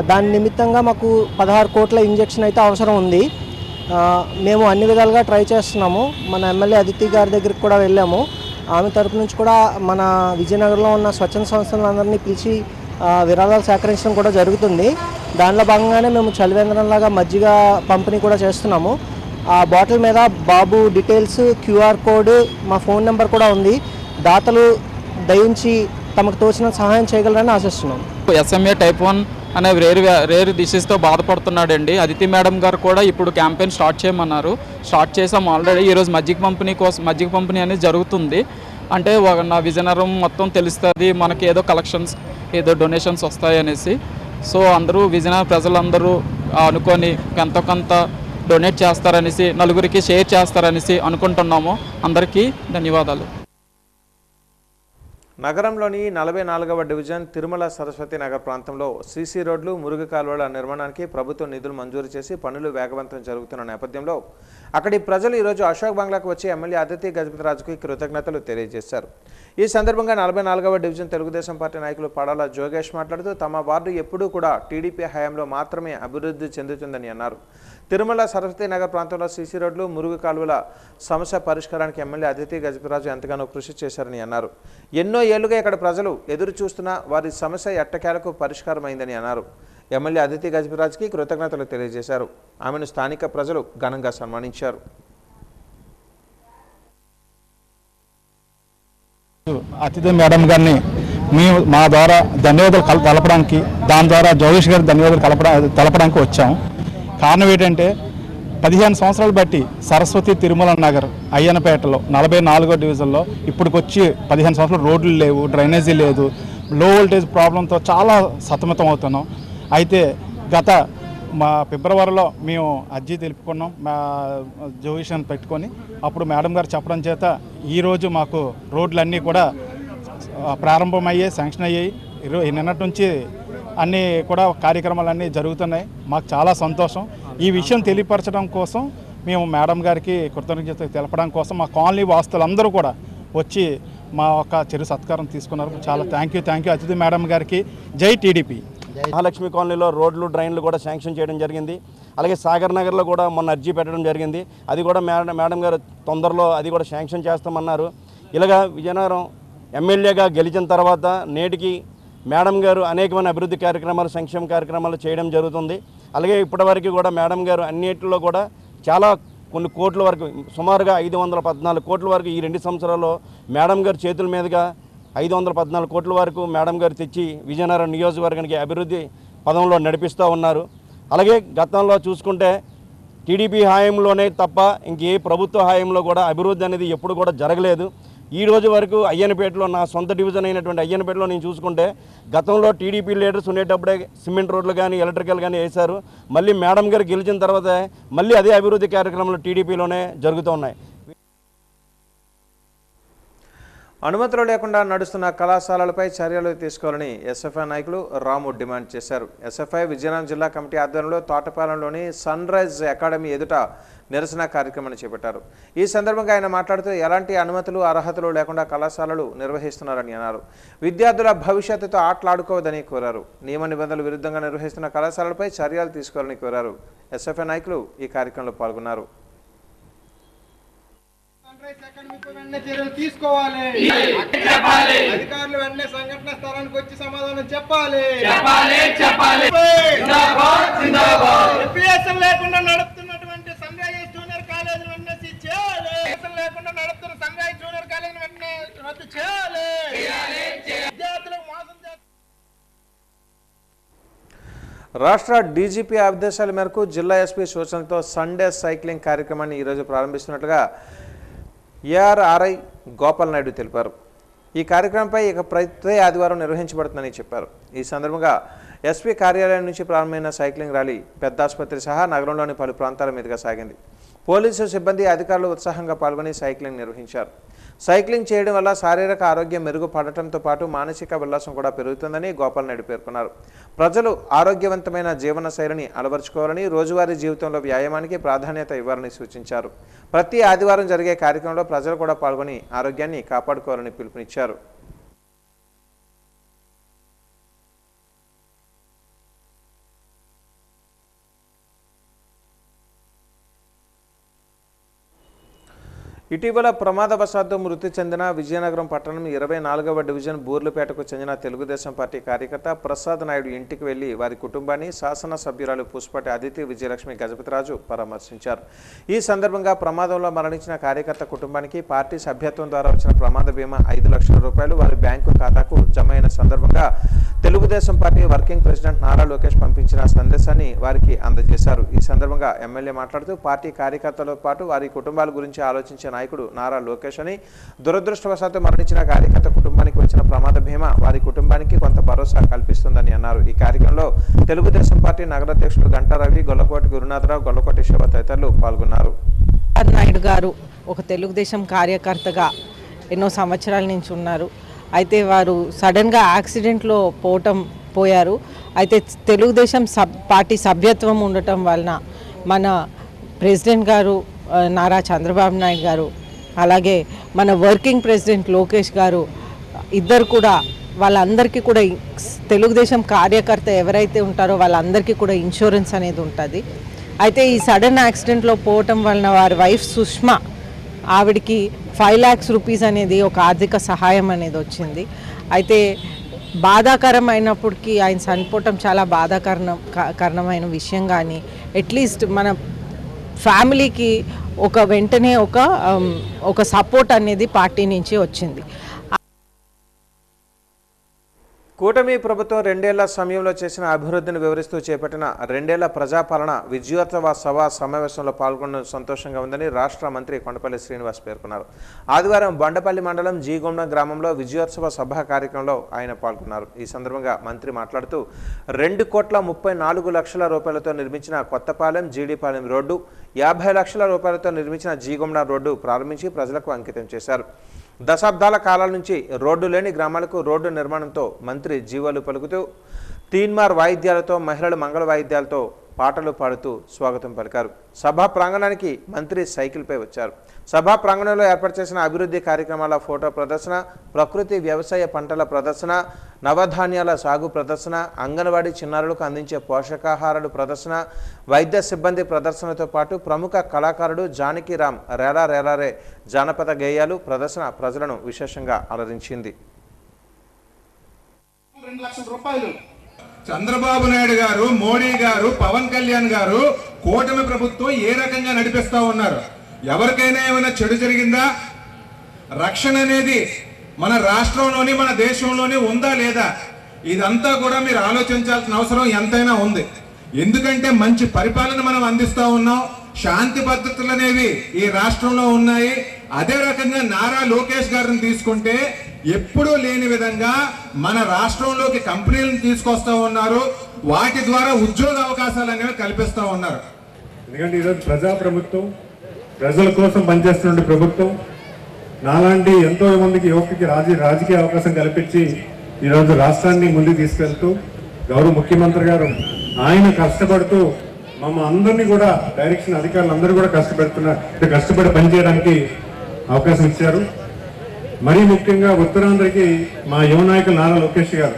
దాని నిమిత్తంగా మాకు 16 కోట్ల ఇంజెక్షన్ అయితే అవసరం ఉంది. మేము అన్ని విధాలుగా ట్రై చేస్తున్నాము. మన ఎమ్మెల్యే అదితి గారి దగ్గరికి కూడా వెళ్ళాము. ఆమె తరపు నుంచి కూడా మన విజయనగరంలో ఉన్న స్వచ్ఛంద సంస్థలందరినీ పిలిచి విరాళాలు సేకరించడం కూడా జరుగుతుంది. దానిలో భాగంగానే మేము చలివేంద్రంలాగా మజ్జిగ పంపిణీ కూడా చేస్తున్నాము. ఆ బాటిల్ మీద బాబు డీటెయిల్స్, QR కోడ్, మా ఫోన్ నెంబర్ కూడా ఉంది. దాతలు దయించి తమకు తోచిన సహాయం చేయగలరని ఆశిస్తున్నాం. SMA టైప్ 1 అనే రేర్ డిసీజ్తో బాధపడుతున్నాడండి. అదితి మేడం గారు కూడా ఇప్పుడు క్యాంపెయిన్ స్టార్ట్ చేయమన్నారు. స్టార్ట్ చేసాం ఆల్రెడీ. ఈరోజు మజ్జిగ పంపిణీ అనేది జరుగుతుంది. అంటే నా విజయనగరం మొత్తం తెలుస్తుంది, మనకి ఏదో కలెక్షన్స్, ఏదో డొనేషన్స్ వస్తాయి అనేసి. సో అందరూ విజయనగరం ప్రజలందరూ అనుకొని ఎంతో కొంత డొనేట్ చేస్తారనేసి, నలుగురికి షేర్ చేస్తారనేసి అనుకుంటున్నాము. అందరికీ ధన్యవాదాలు. నగరంలోని 44వ డివిజన్ తిరుమల సరస్వతి నగర్ ప్రాంతంలో సీసీ రోడ్లు, మురుగు కాలువల నిర్మాణానికి ప్రభుత్వం నిధులు మంజూరు చేసి పనులు వేగవంతం జరుగుతున్న నేపథ్యంలో అక్కడి ప్రజలు ఈరోజు అశోక్ బంగ్లాకు వచ్చి ఎమ్మెల్యే అదితి గజపతిరాజుకు కృతజ్ఞతలు తెలియజేశారు. ఈ సందర్భంగా 44వ డివిజన్ తెలుగుదేశం పార్టీ నాయకులు పడాల జోగేష్ మాట్లాడుతూ తమ వార్డు ఎప్పుడూ కూడా టీడీపీ హయాంలో మాత్రమే అభివృద్ధి చెందుతుందని అన్నారు. తిరుమల సరస్వతి నగర్ ప్రాంతంలో సీసీ రోడ్లు, మురుగు కాలువల సమస్య పరిష్కారానికి ఎమ్మెల్యే అదితి గజపతిరాజు ఎంతగానో కృషి చేశారని అన్నారు. ఎన్నో ఏళ్లుగా ఇక్కడ ప్రజలు ఎదురు చూస్తున్నా వారి సమస్య ఎట్టకేలకు పరిష్కారమైందని అన్నారు. ఎమ్మెల్యే అదితి గజపతిరాజుకి కృతజ్ఞతలు తెలియజేశారు. ఆమెను స్థానిక ప్రజలు ఘనంగా సన్మానించారు. అతిథి మేడం గారిని మా ద్వారా ధన్యవాదాలు తెలపడానికి, దాని ద్వారా జోగేష్ గారి ధన్యవాదాలు తెలపడానికి వచ్చాము. కారణం ఏంటంటే 15 సంవత్సరాలు బట్టి సరస్వతి తిరుమల నగర్ అయ్యనపేటలో 44వ డివిజన్లో ఇప్పటికొచ్చి 15 సంవత్సరాలు రోడ్లు లేవు, డ్రైనేజీ లేదు, లో వోల్టేజ్ ప్రాబ్లంతో చాలా సతమతం అవుతున్నాం. అయితే గత ఫిబ్రవరిలో మేము అర్జీ తెలుపుకున్నాం మా జోగేషన్ పెట్టుకొని. అప్పుడు మేడం గారు చెప్పడం చేత ఈరోజు మాకు రోడ్లన్నీ కూడా ప్రారంభమయ్యాయి, శాంక్షన్ అయ్యాయి. నిన్నటి నుంచి అన్నీ కూడా కార్యక్రమాలన్నీ జరుగుతున్నాయి. మాకు చాలా సంతోషం. ఈ విషయం తెలియపరచడం కోసం మేము మేడం గారికి కృతజ్ఞత తెలపడం కోసం మా కాలనీ వాస్తులందరూ కూడా వచ్చి మా ఒక చిరు సత్కారం తీసుకున్నారు. చాలా థ్యాంక్ యూ అతిథి మేడం గారికి. జై టీడీపీ. మహాలక్ష్మి కాలనీలో రోడ్లు డ్రైన్లు కూడా శాంక్షన్ చేయడం జరిగింది. అలాగే సాగర్ నగర్లో కూడా మొన్న అర్జీ పెట్టడం జరిగింది. అది కూడా మేడం గారు తొందరలో అది కూడా శాంక్షన్ చేస్తామన్నారు. ఇలాగా విజయనగరం ఎమ్మెల్యేగా గెలిచిన తర్వాత నేటికి మేడం గారు అనేకమైన అభివృద్ధి కార్యక్రమాలు, సంక్షేమ కార్యక్రమాలు చేయడం జరుగుతుంది. అలాగే ఇప్పటివరకు కూడా మేడం గారు అన్నిటిలో కూడా చాలా కొన్ని కోట్ల వరకు, సుమారుగా 514 కోట్ల వరకు ఈ 2 సంవత్సరాల్లో మేడం గారు చేతుల మీదుగా 514 కోట్ల వరకు మేడం గారు తెచ్చి విజయనగరం నియోజకవర్గానికి అభివృద్ధి పదంలో నడిపిస్తూ ఉన్నారు. అలాగే గతంలో చూసుకుంటే టీడీపీ హాయంలోనే తప్ప ఇంకే ప్రభుత్వ హాయంలో కూడా అభివృద్ధి అనేది ఎప్పుడు కూడా జరగలేదు. ఈ రోజు వరకు అయ్యన్నపేటలో, నా సొంత డివిజన్ అయినటువంటి అయ్యన్నపేటలో నేను చూసుకుంటే గతంలో టీడీపీ లీడర్స్ ఉండేటప్పుడే సిమెంట్ రోడ్లు కానీ ఎలక్ట్రికల్ కానీ వేశారు. మళ్ళీ మేడం గారు గెలిచిన తర్వాత మళ్ళీ అదే అభివృద్ధి కార్యక్రమాలు టీడీపీలోనే జరుగుతున్నాయి. అనుమతులు లేకుండా నడుస్తున్న కళాశాలలపై చర్యలు తీసుకోవాలని ఎస్ఎఫ్ఐ నాయకులు రాము డిమాండ్ చేశారు. ఎస్ఎఫ్ఐ విజయనగరం జిల్లా కమిటీ ఆధ్వర్యంలో తోటపాలెంలోని సన్ రైజ్ అకాడమీ ఎదుట నిరసన కార్యక్రమాన్ని చేపట్టారు. ఈ సందర్భంగా ఆయన మాట్లాడుతూ ఎలాంటి అనుమతులు, అర్హతలు లేకుండా కళాశాలలు నిర్వహిస్తున్నారని అన్నారు. విద్యార్థుల భవిష్యత్తుతో ఆటలాడుకోవద్దని కోరారు. నియమ నిబంధనలు విరుద్ధంగా నిర్వహిస్తున్న కళాశాలలపై చర్యలు తీసుకోవాలని కోరారు. ఎస్ఎఫ్ఐ నాయకులు ఈ కార్యక్రమంలో పాల్గొన్నారు. చర్యలు తీసుకోవాలి. అధికారులు వెంటనే సంఘటన స్థలానికి వచ్చి సమాధానం చెప్పాలి. లేకుండా నడుపుతున్నటువంటి సన్ రైజ్ జూనియర్ కాలేజీ వెంటనే సీజ్ చేయాలి. లేకుండా నడుపుతున్న సన్ రైజ్ జూనియర్ కాలేజీ వెంటనే రద్దు చేయాలి. విద్యార్థులకు మోసం చేస్తారు. రాష్ట్ర డీజీపీ ఆదేశాల మేరకు జిల్లా ఎస్పీ సూచనలతో సండే సైక్లింగ్ కార్యక్రమాన్ని ఈరోజు ప్రారంభిస్తున్నట్లుగా ఏఆర్ఆర్ఐ గోపాల్ నాయుడు తెలిపారు. ఈ కార్యక్రమంపై ఇక ప్రతి ఆదివారం నిర్వహించబడుతుందని చెప్పారు. ఈ సందర్భంగా ఎస్పీ కార్యాలయం నుంచి ప్రారంభమైన సైక్లింగ్ ర్యాలీ పెద్ద ఆసుపత్రి సహా నగరంలోని పలు ప్రాంతాల మీదుగా సాగింది. పోలీసు సిబ్బంది, అధికారులు ఉత్సాహంగా పాల్గొని సైక్లింగ్ నిర్వహించారు. సైక్లింగ్ చేయడం వల్ల శారీరక ఆరోగ్యం మెరుగుపడటంతో పాటు మానసిక ఉల్లాసం కూడా పెరుగుతుందని గోపాల్ నాయుడు పేర్కొన్నారు. ప్రజలు ఆరోగ్యవంతమైన జీవన శైలిని అలవర్చుకోవాలని, రోజువారీ జీవితంలో వ్యాయామానికి ప్రాధాన్యత ఇవ్వాలని సూచించారు. ప్రతి ఆదివారం జరిగే కార్యక్రమంలో ప్రజలు కూడా పాల్గొని ఆరోగ్యాన్ని కాపాడుకోవాలని పిలుపునిచ్చారు. ఇటీవల ప్రమాదవశాత్తు మృతి చెందిన విజయనగరం పట్టణం 24వ డివిజన్ బూర్లుపేటకు చెందిన తెలుగుదేశం పార్టీ కార్యకర్త ప్రసాద్ నాయుడు ఇంటికి వెళ్లి వారి కుటుంబాన్ని శాసనసభ్యురాలు పుష్పటి అదితి విజయలక్ష్మి గజపతిరాజు పరామర్శించారు. ఈ సందర్భంగా ప్రమాదంలో మరణించిన కార్యకర్త కుటుంబానికి పార్టీ సభ్యత్వం ద్వారా వచ్చిన ప్రమాద బీమా 5 లక్షల రూపాయలు వారి బ్యాంకు ఖాతాకు జమ అయిన సందర్భంగా Telugu Desam party working president Nara Lokesh పంపించిన సందేశాన్ని వారికి అందజేశారు. ఈ సందర్భంగా ఎమ్మెల్యే మాట్లాడుతూ పార్టీ కార్యకర్తలతో పాటు వారి కుటుంబాల గురించి ఆలోచించే నాయకుడు నారా లోకేష్ అని, దురదృష్టవశాత్తు మరణించిన కార్యకర్త కుటుంబానికి వచ్చిన ప్రమాద బీమా వారి కుటుంబానికి కొంత భరోసా కల్పిస్తుందని అన్నారు. ఈ కార్యక్రమంలో తెలుగుదేశం పార్టీ నగరాధ్యక్షులు గంటా రవి, గొల్లకోటి గురునాథరావు, గొల్లకోటి శివ తదితరులు పాల్గొన్నారు. నాయుడు గారు ఒక తెలుగుదేశం కార్యకర్తగా ఎన్నో సంవత్సరాల నుంచి ఉన్నారు. అయితే వారు సడన్గా యాక్సిడెంట్లో పోయారు. అయితే తెలుగుదేశం పార్టీ సభ్యత్వం ఉండటం వలన మన ప్రెసిడెంట్ గారు నారా చంద్రబాబు నాయుడు గారు, అలాగే మన వర్కింగ్ ప్రెసిడెంట్ లోకేష్ గారు ఇద్దరు కూడా వాళ్ళందరికీ కూడా తెలుగుదేశం కార్యకర్త ఎవరైతే ఉంటారో వాళ్ళందరికీ కూడా ఇన్సూరెన్స్ అనేది ఉంటుంది. అయితే ఈ సడన్ యాక్సిడెంట్లో పోవటం వలన వారి వైఫ్ సుష్మా ఆవిడికి 5 lakhs రూపీస్ అనేది ఒక ఆర్థిక సహాయం అనేది వచ్చింది. అయితే బాధాకరమైనప్పటికీ ఆయన చనిపోవటం చాలా బాధాకరమైన విషయం. కానీ అట్లీస్ట్ మన ఫ్యామిలీకి వెంటనే ఒక సపోర్ట్ అనేది పార్టీ నుంచి వచ్చింది. కూటమి ప్రభుత్వం 2 ఏళ్ల సమయంలో చేసిన అభివృద్ధిని వివరిస్తూ చేపట్టిన 2 ఏళ్ల ప్రజాపాలన విజయోత్సవ సభ సమావేశంలో పాల్గొనడం సంతోషంగా ఉందని రాష్ట్ర మంత్రి కొండపల్లి శ్రీనివాస్ పేర్కొన్నారు. ఆదివారం బండపల్లి మండలం జీగొండ గ్రామంలో విజయోత్సవ సభ కార్యక్రమంలో ఆయన పాల్గొన్నారు. ఈ సందర్భంగా మంత్రి మాట్లాడుతూ 2,34 లక్షల రూపాయలతో నిర్మించిన కొత్తపాలెం జీడిపాలెం రోడ్డు, 50 లక్షల రూపాయలతో నిర్మించిన జీగొండ రోడ్డు ప్రారంభించి ప్రజలకు అంకితం చేశారు. దశాబ్దాల కాలాల నుంచి రోడ్డు లేని గ్రామాలకు రోడ్డు నిర్మాణంతో మంత్రి జీవాలు పలుకుతూ తీన్మార్ వాయిద్యాలతో, మహిళల మంగళ వాయిద్యాలతో పాటలు పాడుతూ స్వాగతం పలికారు. సభా ప్రాంగణానికి మంత్రి సైకిల్పై వచ్చారు. సభా ప్రాంగణంలో ఏర్పాటు చేసిన అభివృద్ధి కార్యక్రమాల ఫోటో ప్రదర్శన, ప్రకృతి వ్యవసాయ పంటల ప్రదర్శన, నవధాన్యాల సాగు ప్రదర్శన, అంగన్వాడీ చిన్నారులకు అందించే పోషకాహారాలు ప్రదర్శన, వైద్య సిబ్బంది ప్రదర్శనతో పాటు ప్రముఖ కళాకారుడు జానకిరామ్ రేలా రేలారే జానపద గేయాలు ప్రదర్శన ప్రజలను విశేషంగా అలరించింది. 2 లక్షల రూపాయలు చంద్రబాబు నాయుడు గారు, మోడీ గారు, పవన్ కళ్యాణ్ గారు కూటమి ప్రభుత్వం ఏ రకంగా నడిపిస్తా ఉన్నారు? ఎవరికైనా ఏమైనా చెడు జరిగిందా? రక్షణ అనేది మన రాష్ట్రంలోని మన దేశంలోని ఉందా లేదా? ఇదంతా కూడా మీరు ఆలోచించాల్సిన అవసరం ఎంతైనా ఉంది. ఎందుకంటే మంచి పరిపాలన మనం అందిస్తా ఉన్నాం, శాంతి భద్రతలు అనేవి ఈ రాష్ట్రంలో ఉన్నాయి. అదే రకంగా నారా లోకేష్ గారిని తీసుకుంటే ఎప్పుడూ లేని విధంగా మన రాష్ట్రంలోకి కంపెనీలను తీసుకొస్తా ఉన్నారు. వాటి ద్వారా ఉద్యోగ అవకాశాలు అనేవి కల్పిస్తా ఉన్నారు. ఎందుకంటే ఈరోజు ప్రజా ప్రభుత్వం, ప్రజల కోసం పనిచేస్తున్న ప్రభుత్వం, నాలాంటి ఎంతో మందికి యువకులకి రాజకీయ అవకాశం కల్పించి ఈరోజు రాష్ట్రాన్ని ముందుకు తీసుకెళ్తూ గౌరవ ముఖ్యమంత్రి గారు ఆయన కష్టపడుతూ మమ్మల్ని అందరినీ కూడా డైరెక్షన్ అధికారులు అందరూ కూడా కష్టపడి పనిచేయడానికి అవకాశం ఇచ్చారు. మరీ ముఖ్యంగా ఉత్తరాంధ్రకి మా యువ నాయకులు నారా లోకేష్ గారు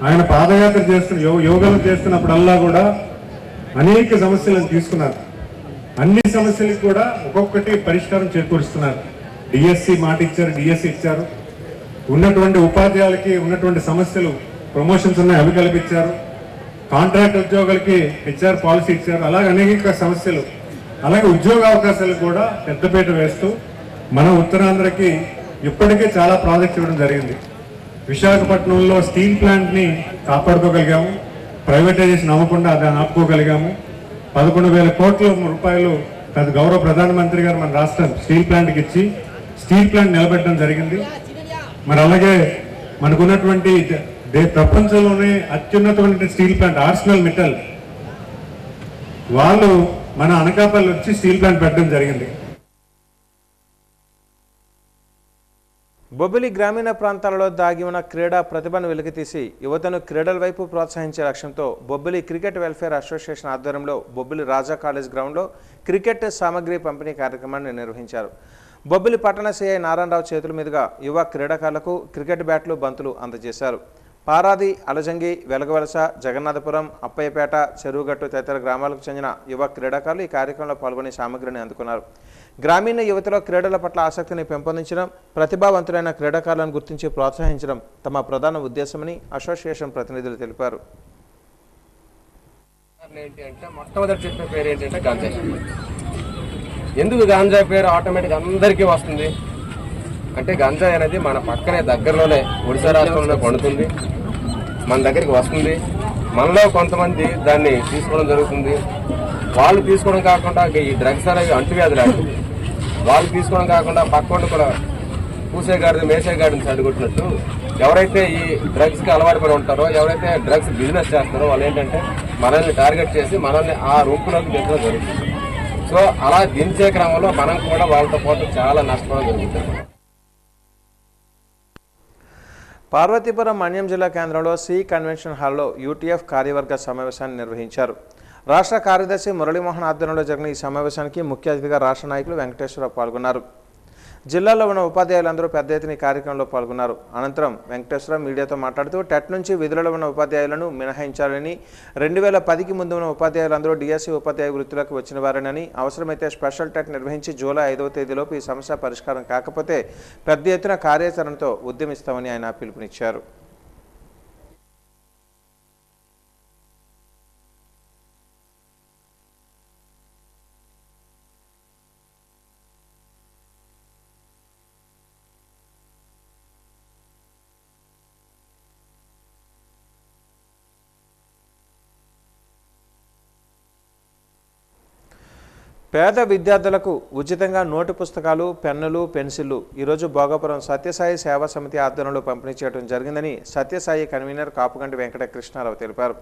ఆయన పాదయాత్ర యోగాలు చేస్తున్నప్పుడల్లా కూడా అనేక సమస్యలను తీసుకున్నారు. అన్ని సమస్యలకు కూడా ఒక్కొక్కటి పరిష్కారం చేకూరుస్తున్నారు. డిఎస్సి మాట ఇచ్చారు, డిఎస్సి ఇచ్చారు. ఉన్నటువంటి ఉపాధ్యాయులకి ఉన్నటువంటి సమస్యలు, ప్రమోషన్స్ ఉన్నాయి అవి కల్పించారు. కాంట్రాక్ట్ ఉద్యోగులకి హెచ్ఆర్ పాలసీ ఇచ్చారు. అలాగే అనేక సమస్యలు, అలాగే ఉద్యోగ అవకాశాలు కూడా పెద్దపీట వేస్తూ మన ఉత్తరాంధ్రకి ఇప్పటికే చాలా ప్రాజెక్ట్స్ ఇవ్వడం జరిగింది. విశాఖపట్నంలో స్టీల్ ప్లాంట్ని కాపాడుకోగలిగాము, ప్రైవేటైజేషన్ అవ్వకుండా దాన్ని ఆపుకోగలిగాము. 11,000 కోట్ల రూపాయలు గౌరవ ప్రధానమంత్రి గారు మన రాష్ట్రం స్టీల్ ప్లాంట్కి ఇచ్చి స్టీల్ ప్లాంట్ నిలబెట్టడం జరిగింది. మరి అలాగే మనకున్నటువంటి ప్రపంచంలోనే అత్యున్నతమైన స్టీల్ ప్లాంట్ ఆర్సెనల్ మిట్టల్ వాళ్ళు మన అనకాపల్లి వచ్చి స్టీల్ ప్లాంట్ పెట్టడం జరిగింది. బొబ్బిలి గ్రామీణ ప్రాంతాలలో దాగి ఉన్న క్రీడా ప్రతిభను వెలికితీసి యువతను క్రీడల వైపు ప్రోత్సహించే లక్ష్యంతో బొబ్బిలి క్రికెట్ వెల్ఫేర్ అసోసియేషన్ ఆధ్వర్యంలో బొబ్బిలి రాజా కాలేజ్ గ్రౌండ్లో క్రికెట్ సామగ్రి పంపిణీ కార్యక్రమాన్ని నిర్వహించారు. బొబ్బిలి పట్టణ సిఐ నారాయణరావు చేతుల మీదుగా యువ క్రీడాకారులకు క్రికెట్ బ్యాట్లు, బంతులు అందజేశారు. పారాది, అలజంగి, వెలగవలస, జగన్నాథపురం, అప్పయ్యపేట, చెరువుగట్టు తదితర గ్రామాలకు చెందిన యువ క్రీడాకారులు ఈ కార్యక్రమంలో పాల్గొని సామగ్రిని అందుకున్నారు. గ్రామీణ యువతలో క్రీడల పట్ల ఆసక్తిని పెంపొందించడం, ప్రతిభావంతులైన క్రీడాకారులను గుర్తించి ప్రోత్సహించడం తమ ప్రధాన ఉద్దేశమని అసోసియేషన్ ప్రతినిధులు తెలిపారు. మొట్టమొదటి చెప్పే పేరు ఏంటంటే గాంజాయి. ఎందుకు గాంజాయి పేరు ఆటోమేటిక్ అందరికీ వస్తుంది అంటే, గంజాయి అనేది మన పక్కనే దగ్గరలోనే ఒడిశా రాష్ట్రంలో పండుతుంది, మన దగ్గరికి వస్తుంది. మనలో కొంతమంది దాన్ని తీసుకోవడం జరుగుతుంది. వాళ్ళు తీసుకోవడం కాకుండా ఈ డ్రగ్స్ అనేవి అంటువ్యాధులు లాంటివి. వాళ్ళు తీసుకోవడం కాకుండా పక్కోళ్ళు కూడా పూసేగాడిని మేసేగాడిని చదువుకుంటున్నట్టు ఎవరైతే ఈ డ్రగ్స్కి అలవాటు పడి ఉంటారో, ఎవరైతే డ్రగ్స్ బిజినెస్ చేస్తారో వాళ్ళు ఏంటంటే మనల్ని టార్గెట్ చేసి మనల్ని ఆ రూపులోకి దించడం జరుగుతుంది. సో అలా దించే క్రమంలో మనం కూడా వాళ్ళతో పాటు చాలా నష్టపోవడం జరుగుతుంది. పార్వతీపురం మన్యం జిల్లా కేంద్రంలో సి కన్వెన్షన్ హాల్లో యూటీఎఫ్ కార్యవర్గ సమావేశాన్ని నిర్వహించారు. రాష్ట్ర కార్యదర్శి మురళీమోహన్ ఆధ్వర్యంలో జరిగిన ఈ సమావేశానికి ముఖ్య అతిథిగా రాష్ట్ర నాయకులు వెంకటేశ్వరరావు పాల్గొన్నారు. జిల్లాలో ఉన్న ఉపాధ్యాయులందరూ పెద్ద ఎత్తున కార్యక్రమంలో పాల్గొన్నారు. అనంతరం వెంకటేశ్వరరావు మీడియాతో మాట్లాడుతూ టెట్ నుంచి విధులలో ఉన్న ఉపాధ్యాయులను మినహాయించాలని, 2010కి ముందు ఉన్న ఉపాధ్యాయులందరూ డిఎస్సి ఉపాధ్యాయ వృత్తిలోకి వచ్చిన వారేనని, అవసరమైతే స్పెషల్ టెట్ నిర్వహించి జూలై 5వ తేదీలోపు ఈ సమస్య పరిష్కారం కాకపోతే పెద్ద ఎత్తున కార్యాచరణతో ఉద్యమిస్తామని ఆయన పిలుపునిచ్చారు. పేద విద్యార్థులకు ఉచితంగా నోటు పుస్తకాలు, పెన్నులు, పెన్సిళ్లు ఈరోజు భోగాపురం సత్యసాయి సేవా సమితి ఆధ్వర్యంలో పంపిణీ చేయడం జరిగిందని సత్యసాయి కన్వీనర్ కాపుగంటి వెంకట కృష్ణారావు తెలిపారు.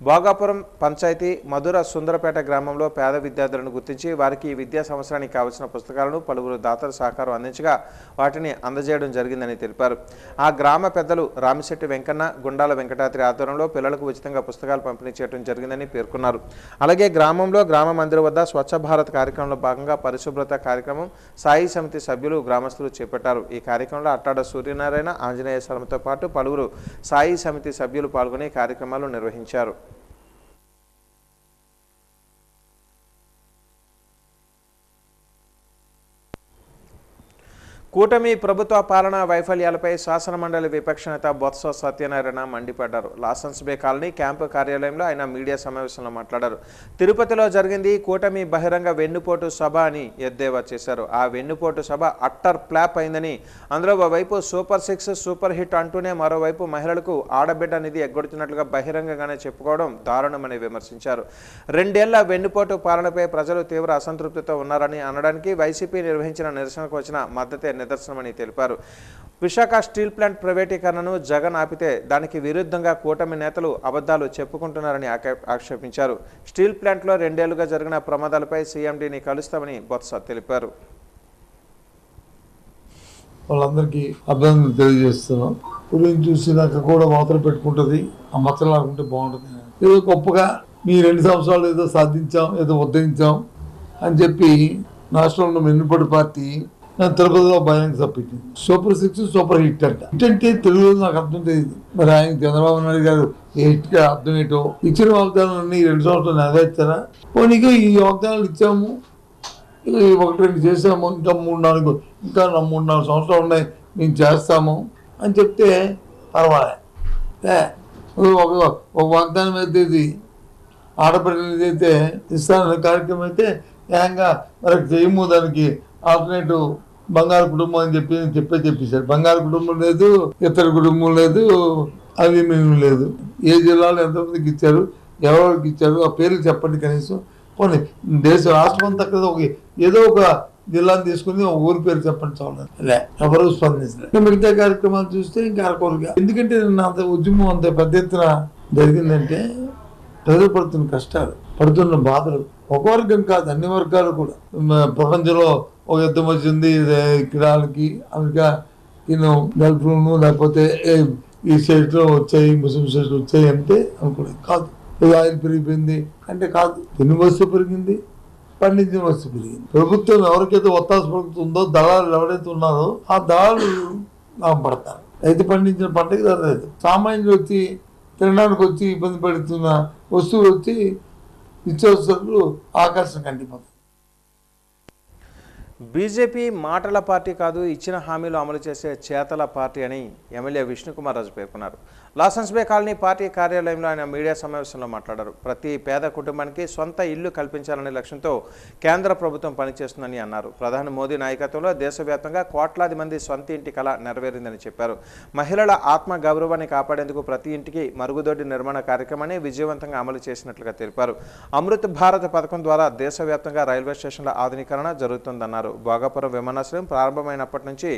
భోగాపురం పంచాయతీ మధుర సుందరపేట గ్రామంలో పేద విద్యార్థులను గుర్తించి వారికి ఈ విద్యా సంవత్సరానికి కావలసిన పుస్తకాలను పలువురు దాతల సహకారం అందించగా వాటిని అందజేయడం జరిగిందని తెలిపారు. ఆ గ్రామ పెద్దలు రామిశెట్టి వెంకన్న, గుండాల వెంకటాద్రి ఆధ్వర్యంలో పిల్లలకు ఉచితంగా పుస్తకాలు పంపిణీ చేయడం జరిగిందని పేర్కొన్నారు. అలాగే గ్రామంలో గ్రామ మందిరం వద్ద స్వచ్ఛ భారత్ కార్యక్రమంలో భాగంగా పరిశుభ్రత కార్యక్రమం సాయి సమితి సభ్యులు గ్రామస్తులు చేపట్టారు. ఈ కార్యక్రమంలో అట్టాడ సూర్యనారాయణ, ఆంజనేయ స్వామితో పాటు పలువురు సాయి సమితి సభ్యులు పాల్గొని కార్యక్రమాలు నిర్వహించారు. కూటమి ప్రభుత్వ పాలనా వైఫల్యాలపై శాసనమండలి విపక్ష నేత బొత్స సత్యనారాయణ మండిపడ్డారు. లాసెన్స్ బే కాలనీ క్యాంపు కార్యాలయంలో ఆయన మీడియా సమావేశంలో మాట్లాడారు. తిరుపతిలో జరిగింది కూటమి బహిరంగ వెన్నుపోటు సభ అని ఎద్దేవా చేశారు. ఆ వెన్నుపోటు సభ అట్టర్ ఫ్లాప్ అయిందని, అందులో ఓవైపు సూపర్ 6 సూపర్ హిట్ అంటూనే మరోవైపు మహిళలకు ఆడబిడ్డ నిధి ఎగ్గొడుతున్నట్లుగా బహిరంగంగానే చెప్పుకోవడం దారుణమని విమర్శించారు. 2 ఏళ్ల వెన్నుపోటు పాలనపై ప్రజలు తీవ్ర అసంతృప్తితో ఉన్నారని అనడానికి వైసీపీ నిర్వహించిన నిరసనకు వచ్చిన మద్దతే నిదర్శనమని తెలిపారు. విశాఖ స్టీల్ ప్లాంట్ ప్రైవేటీకరణను జగన్ ఆపితే దానికి విరుద్ధంగా కూటమి నేతలు అబద్ధాలు చెప్పుకుంటున్నారని ఆక్షేపించారు. స్టీల్ ప్లాంట్లో 2 ఏళ్లుగా జరిగిన ప్రమాదాలపై సీఎండీని కలుస్తామని బొత్స తెలిపారు. వాళ్ళందరికీ అభినందనలు తెలియజేస్తున్నాం. పులిని చూసినాక కూడా మాత్రం పెట్టుకుంటుంది, ఆ మచ్చలు ఆడుకుంటే బాగుంటుంది. ఏదో గొప్పగా మీ 2 సంవత్సరాలు ఏదో సాధించాం, ఏదో ఉద్ధరించాం అని చెప్పి రాష్ట్రంలో వెన్నుపోటు పార్టీ తిరుపతిలో బహిరంగ సభ్యుడు సూపర్ 6 సూపర్ హిట్ అంట. హిట్ అంటే తెలుగులో నాకు అర్థం తెలియదు. మరి ఆయన చంద్రబాబు నాయుడు గారు ఏ హిట్గా అర్థం ఏంటో, ఇచ్చిన వాగ్దానాలన్నీ 2 సంవత్సరాలు నెరవేర్చారా? పోనీగా ఈ వాగ్దానాలు ఇచ్చాము, 1-2 చేసాము, ఇంకా 3-4 సంవత్సరాలు ఉన్నాయి, మేము చేస్తాము అని చెప్తే పర్వాలే. ఒక వాగ్దానం అయితే ఇది ఆడపిల్లలు అయితే ఇస్తానన్న కార్యక్రమం అయితే ఏకంగా మరి చేయము, దానికి ఆల్టర్నేటివ్ బంగారు కుటుంబం అని చెప్పేశారు. బంగారు కుటుంబం లేదు, ఇతర కుటుంబం లేదు, అది మేము లేదు. ఏ జిల్లాలో ఎంతమందికి ఇచ్చారు, ఎవరికి ఇచ్చారు, ఆ పేర్లు చెప్పండి కనీసం. పోనీ రాష్ట్రం అంతా కదా ఏదో ఒక జిల్లాను తీసుకుని ఒక ఊరి పేరు చెప్పండి చాలు. ఎవరు స్పందించలేదు. మిగతా కార్యక్రమాలు చూస్తే ఇంకా అరకొరగా. ఎందుకంటే అంత ఉద్యమం అంత పెద్ద ఎత్తున జరిగిందంటే ప్రజలు పడుతున్న కష్టాలు, పడుతున్న బాధలు ఒక వర్గం కాదు, అన్ని వర్గాలు కూడా. ప్రపంచంలో ఒక యుద్ధం వచ్చింది ఇరాన్కి, అమెరికా గల్ఫ్లోను, లేకపోతే ఈ స్టేట్లో వచ్చాయి, ముస్లిం స్టేట్లు వచ్చాయి అంటే అనుకోలేదు. కాదు. ఆయిల్ పెరిగిపోయింది అంటే కాదు. తిని వస్తువు పెరిగింది, పండించిన వస్తువు పెరిగింది. ప్రభుత్వం ఎవరికైతే ఒత్తాస పడుతుందో, దళాలు ఎవరైతే ఉన్నారో ఆ దళాలు పడతారు. రైతు పండించిన పంటకి ధరలేదు. సామాన్యులు వచ్చి తినడానికి వచ్చి ఇబ్బంది పడుతున్న వస్తువులు వచ్చి నిత్యావసరాలు ఆకర్షణ కంటిపోతాయి. బీజేపీ మాటల పార్టీ కాదు, ఇచ్చిన హామీలు అమలు చేసే చేతల పార్టీ అని ఎమ్మెల్యే విష్ణుకుమార్ రాజు పేర్కొన్నారు. లాసెన్స్ బే కాలనీ పార్టీ కార్యాలయంలో ఆయన మీడియా సమావేశంలో మాట్లాడారు. ప్రతి పేద కుటుంబానికి సొంత ఇల్లు కల్పించాలనే లక్ష్యంతో కేంద్ర ప్రభుత్వం పనిచేస్తుందని అన్నారు. ప్రధాని మోదీ నాయకత్వంలో దేశవ్యాప్తంగా కోట్లాది మంది సొంత ఇంటి కళ నెరవేరిందని చెప్పారు. మహిళల ఆత్మ గౌరవాన్ని కాపాడేందుకు ప్రతి ఇంటికి మరుగుదొడ్డి నిర్మాణ కార్యక్రమాన్ని విజయవంతంగా అమలు చేసినట్లుగా తెలిపారు. అమృత్ భారత్ పథకం ద్వారా దేశవ్యాప్తంగా రైల్వే స్టేషన్ల ఆధునీకరణ జరుగుతుందన్నారు. భోగాపురం విమానాశ్రయం ప్రారంభమైనప్పటి నుంచి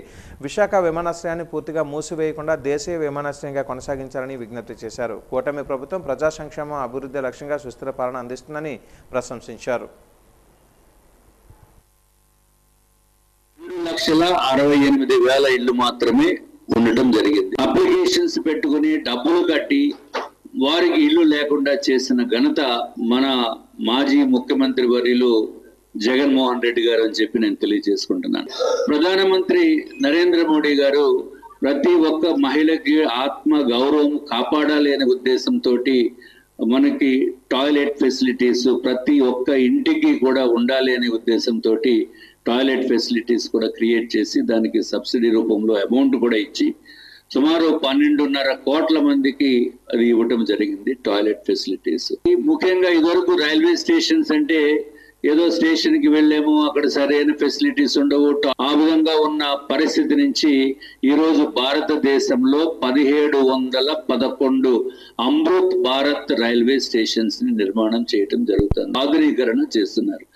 విశాఖ విమానాశ్రయాన్ని పూర్తిగా మూసివేయకుండా దేశీయ విమానాశ్రయంగా కొనసాగించాలని విజ్ఞప్తి చేశారు. కూటమి ప్రభుత్వం ప్రజా సంక్షేమం, అభివృద్ధి లక్ష్యంగా సుస్థిర పాలన అందిస్తుందని ప్రశంసించారు. 3,68,000 ఇళ్లు మాత్రమే ఉండటం జరిగింది. అప్లికేషన్స్ పెట్టుకుని డబ్బులు కట్టి వారికి ఇల్లు లేకుండా చేసిన ఘనత మన మాజీ ముఖ్యమంత్రి వర్యులు జగన్మోహన్ రెడ్డి గారు అని చెప్పి నేను తెలియజేసుకుంటున్నాను. ప్రధానమంత్రి నరేంద్ర మోడీ గారు ప్రతి ఒక్క మహిళకి ఆత్మ గౌరవం కాపాడాలి అనే ఉద్దేశంతో మనకి టాయిలెట్ ఫెసిలిటీస్ ప్రతి ఒక్క ఇంటికి కూడా ఉండాలి అనే ఉద్దేశంతో టాయిలెట్ ఫెసిలిటీస్ కూడా క్రియేట్ చేసి దానికి సబ్సిడీ రూపంలో అమౌంట్ కూడా ఇచ్చి సుమారు 12.5 కోట్ల మందికి అది ఇవ్వటం జరిగింది టాయిలెట్ ఫెసిలిటీస్. ముఖ్యంగా ఇదివరకు రైల్వే స్టేషన్స్ అంటే ఏదో స్టేషన్కి వెళ్ళేమో అక్కడ సరైన ఫెసిలిటీస్ ఉండవు, ఆ విధంగా ఉన్న పరిస్థితి నుంచి ఈరోజు భారతదేశంలో 1711 అమృత్ భారత్ రైల్వే స్టేషన్స్ ని నిర్మాణం చేయడం జరుగుతుంది, ఆధునీకరణ చేస్తున్నారు.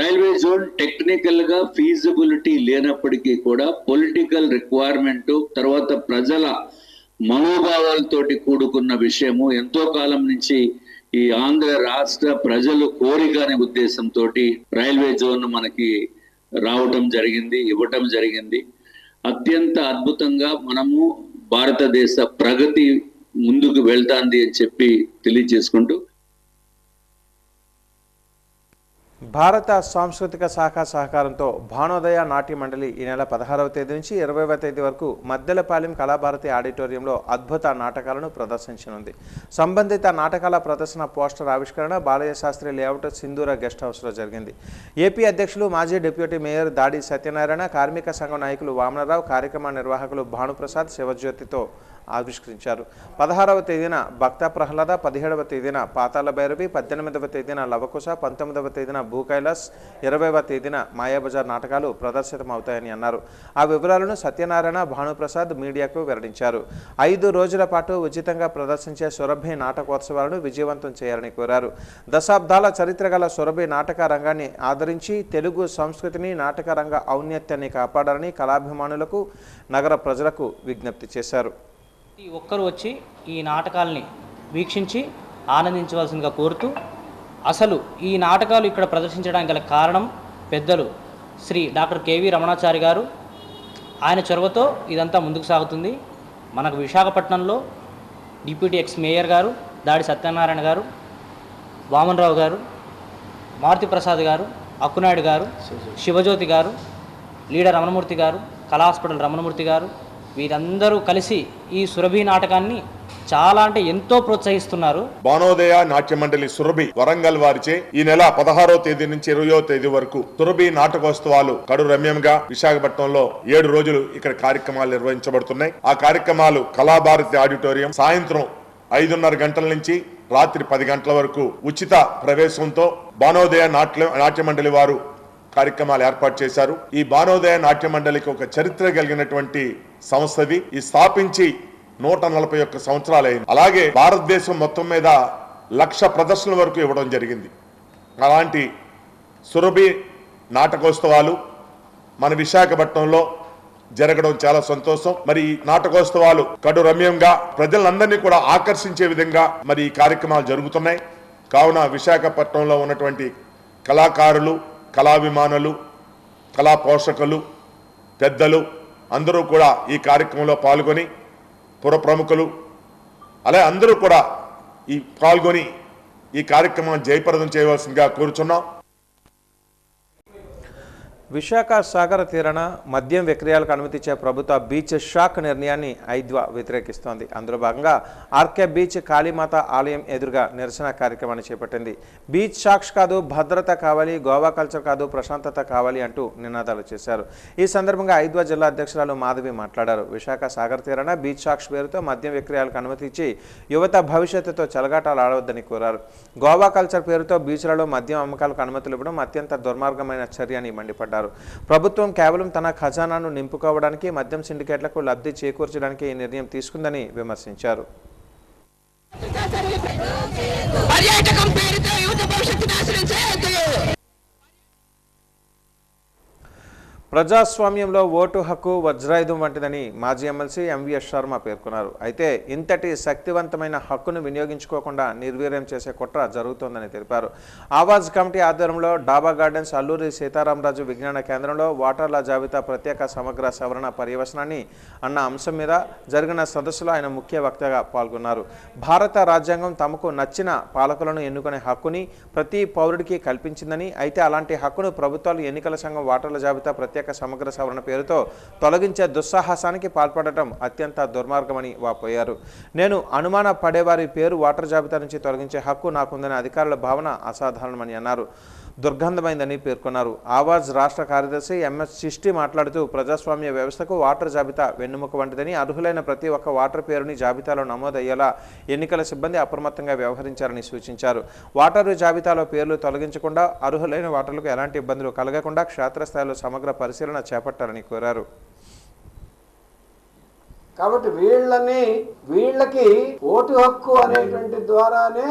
రైల్వే జోన్ టెక్నికల్ గా ఫీజిబిలిటీ లేనప్పటికీ కూడా పొలిటికల్ రిక్వైర్మెంట్, తర్వాత ప్రజల మనోభావాలతోటి కూడుకున్న విషయము. ఎంతో కాలం నుంచి ఈ ఆంధ్ర రాష్ట్ర ప్రజలు కోరిక అనే ఉద్దేశంతో రైల్వే జోన్ మనకి రావటం జరిగింది, ఇవ్వటం జరిగింది. అత్యంత అద్భుతంగా మనము భారతదేశ ప్రగతి ముందుకు వెళ్తాంది అని చెప్పి తెలియజేసుకుంటూ, భారత సాంస్కృతిక శాఖ సహకారంతో భానోదయ నాట్య మండలి ఈ నెల 16వ తేదీ నుంచి 20వ తేదీ వరకు మద్దెలపాలెం కళాభారతి ఆడిటోరియంలో అద్భుత నాటకాలను ప్రదర్శించనుంది. సంబంధిత నాటకాల ప్రదర్శన పోస్టర్ ఆవిష్కరణ బాలయ్య శాస్త్రి లేఅవుట్ సింధూర గెస్ట్ హౌస్లో జరిగింది. ఏపీ అధ్యక్షులు మాజీ డిప్యూటీ మేయర్ దాడి సత్యనారాయణ, కార్మిక సంఘం నాయకులు వామనరావు, కార్యక్రమ నిర్వాహకులు భానుప్రసాద్ శివజ్యోతితో ఆవిష్కరించారు. 16వ తేదీన భక్త ప్రహ్లాద, 17వ తేదీన పాతాళ భైరవి, 18వ తేదీన లవకుశ, 19వ తేదీన భూకైలాస్, 20వ తేదీన మాయాబజార్ నాటకాలు ప్రదర్శితమవుతాయని అన్నారు. ఆ వివరాలను సత్యనారాయణ, భానుప్రసాద్ మీడియాకు వెల్లడించారు. 5 రోజుల పాటు ఉచితంగా ప్రదర్శించే సురభి నాటకోత్సవాలను విజయవంతం చేయాలని కోరారు. దశాబ్దాల చరిత్ర గల సురభి నాటక రంగాన్ని ఆదరించి తెలుగు సంస్కృతిని, నాటక రంగ ఔన్నత్యాన్ని కాపాడాలని కళాభిమానులకు, నగర ప్రజలకు విజ్ఞప్తి చేశారు. ప్రతి ఒక్కరూ వచ్చి ఈ నాటకాలని వీక్షించి ఆనందించవలసిందిగా కోరుతూ, అసలు ఈ నాటకాలు ఇక్కడ ప్రదర్శించడానికి గల కారణం పెద్దలు శ్రీ డాక్టర్ కేవీ రమణాచారి గారు. ఆయన చొరవతో ఇదంతా ముందుకు సాగుతుంది. మనకు విశాఖపట్నంలో డిప్యూటీ ఎక్స్ మేయర్ గారు దాడి సత్యనారాయణ గారు, వామనరావు గారు, మారుతి ప్రసాద్ గారు, అక్కునాయుడు గారు, శివజ్యోతి గారు, లీడర్ రమణమూర్తి గారు, కళా హాస్పిటల్ రమణమూర్తి గారు, వీరందరూ కలిసి ఈ సురభి నాటకాన్ని చాలా అంటే ఎంతో ప్రోత్సహిస్తున్నారు. భానోదయ నాట్య మండలి సురభి వరంగల్ వారిచే ఈ నెల 16వ తేదీ నుంచి 20వ తేదీ వరకు సురభి నాటకోత్సవాలు కడు రమ్యంగా విశాఖపట్నంలో 7 రోజులు ఇక్కడ కార్యక్రమాలు నిర్వహించబడుతున్నాయి. ఆ కార్యక్రమాలు కళాభారతి ఆడిటోరియం సాయంత్రం 5:30 గంటల నుంచి రాత్రి 10 గంటల వరకు ఉచిత ప్రవేశంతో భానోదయ నాట్య మండలి వారు కార్యక్రమాలు ఏర్పాటు చేశారు. ఈ భానోదయ నాట్య మండలికి ఒక చరిత్ర కలిగినటువంటి సంస్థది. ఈ స్థాపించి 141 సంవత్సరాలైంది. అలాగే భారతదేశం మొత్తం మీద 1,00,000 ప్రదర్శనల వరకు ఇవ్వడం జరిగింది. అలాంటి సురభి నాటకోత్సవాలు మన విశాఖపట్నంలో జరగడం చాలా సంతోషం. మరి ఈ నాటకోత్సవాలు కడు రమ్యంగా ప్రజలందరినీ కూడా ఆకర్షించే విధంగా మరి ఈ కార్యక్రమాలు జరుగుతున్నాయి. కావున విశాఖపట్నంలో ఉన్నటువంటి కళాకారులు, కళాభిమానులు, కళా పోషకులు, పెద్దలు అందరూ కూడా ఈ కార్యక్రమంలో పాల్గొని, పుర ప్రముఖులు అలా అందరూ కూడా ఈ పాల్గొని ఈ కార్యక్రమాన్ని జయప్రదం చేయవలసిందిగా కోరుచున్నాం. విశాఖ సాగర తీరాన మద్యం విక్రయాలకు అనుమతిచ్చే ప్రభుత్వ బీచ్ షాక్ నిర్ణయాన్ని ఐద్వా వ్యతిరేకిస్తోంది. అందులో భాగంగా ఆర్కే బీచ్ కాళీమాత ఆలయం ఎదురుగా నిరసన కార్యక్రమాన్ని చేపట్టింది. బీచ్ షాక్స్ కాదు, భద్రత కావాలి, గోవా కల్చర్ కాదు, ప్రశాంతత కావాలి అంటూ నినాదాలు చేశారు. ఈ సందర్భంగా ఐద్వా జిల్లా అధ్యక్షురాలు మాధవి మాట్లాడారు. విశాఖ సాగర తీరాన బీచ్ షాక్స్ పేరుతో మద్యం విక్రయాలకు అనుమతించి యువత భవిష్యత్తుతో చెలగాటాలు ఆడవద్దని కోరారు. గోవా కల్చర్ పేరుతో బీచ్లలో మద్యం అమ్మకాలకు అనుమతులు ఇవ్వడం అత్యంత దుర్మార్గమైన చర్య అని మండిపడ్డారు. ప్రభుత్వం కేవలం తన ఖజానాను నింపుకోవడానికి, మద్యం సిండికేట్లకు లబ్ధి చేకూర్చడానికి ఈ నిర్ణయం తీసుకుందని విమర్శించారు. ప్రజాస్వామ్యంలో ఓటు హక్కు వజ్రాయుధం వంటిదని మాజీ ఎమ్మెల్సీ ఎంవీఎస్ శర్మ పేర్కొన్నారు. అయితే ఇంతటి శక్తివంతమైన హక్కును వినియోగించుకోకుండా నిర్వీర్యం చేసే కుట్ర జరుగుతోందని తెలిపారు. ఆవాజ్ కమిటీ ఆధ్వర్యంలో డాబా గార్డెన్స్ అల్లూరి సీతారామరాజు విజ్ఞాన కేంద్రంలో ఓటర్ల జాబితా ప్రత్యేక సమగ్ర సవరణ పర్యవసనాన్ని అన్న అంశం మీద జరిగిన సదస్సులో ఆయన ముఖ్య వక్తగా పాల్గొన్నారు. భారత రాజ్యాంగం తమకు నచ్చిన పాలకులను ఎన్నుకునే హక్కుని ప్రతి పౌరుడికి కల్పించిందని, అయితే అలాంటి హక్కును ప్రభుత్వాలు, ఎన్నికల సంఘం ఓటర్ల జాబితా ప్రత్యేక సమగ్ర సవరణ పేరుతో తొలగించే దుస్సాహసానికి పాల్పడటం అత్యంత దుర్మార్గమని వాపోయారు. నేను అనుమాన పడేవారి పేరు ఓటర్ జాబితా నుంచి తొలగించే హక్కు నాకుందనే అధికారుల భావన అసాధారణమని అన్నారు. దుర్గంధమైందని పేర్కొన్నారు. ఆవాజ్ రాష్ట్ర కార్యదర్శి ఎంఎస్ చిష్టి మాట్లాడుతూ ప్రజాస్వామ్య వ్యవస్థకు ఓటర్ జాబితా వెన్నెముక వంటిదని, అర్హులైన ప్రతి ఒక్క ఓటర్ పేరుని జాబితాలో నమోదయ్యేలా ఎన్నికల సిబ్బంది అప్రమత్తంగా వ్యవహరించారని సూచించారు. ఓటరు జాబితాలో పేర్లు తొలగించకుండా అర్హులైన ఓటర్లకు ఎలాంటి ఇబ్బందులు కలగకుండా క్షేత్రస్థాయిలో సమగ్ర పరిశీలన చేపట్టాలని కోరారు. కాబట్టి వీళ్ళకి ఓటు హక్కు అనేటువంటి ద్వారానే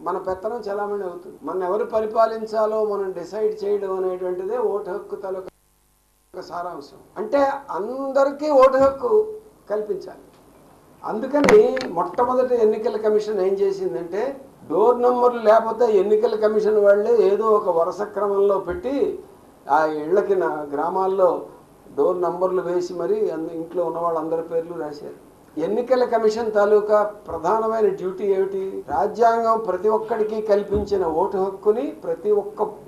మన పెత్తనం చలామణి అవుతుంది. మనం ఎవరు పరిపాలించాలో మనం డిసైడ్ చేయడం అనేటువంటిదే ఓటు హక్కు తాలూకా సారాంశం. అంటే అందరికీ ఓటు హక్కు కల్పించాలి. అందుకని మొట్టమొదటి ఎన్నికల కమిషన్ ఏం చేసిందంటే, డోర్ నంబర్లు లేకపోతే ఎన్నికల కమిషన్ వాళ్ళే ఏదో ఒక వరుస క్రమంలో పెట్టి ఆ ఇళ్ళకి గ్రామాల్లో డోర్ నంబర్లు వేసి మరి ఇంట్లో ఉన్న వాళ్ళందరి పేర్లు రాశారు. ఎన్నికల కమిషన్ తాలూకా ప్రధానమైన డ్యూటీ ఏమిటి? రాజ్యాంగం ప్రతి ఒక్కడికి కల్పించిన ఓటు హక్కుని ప్రతి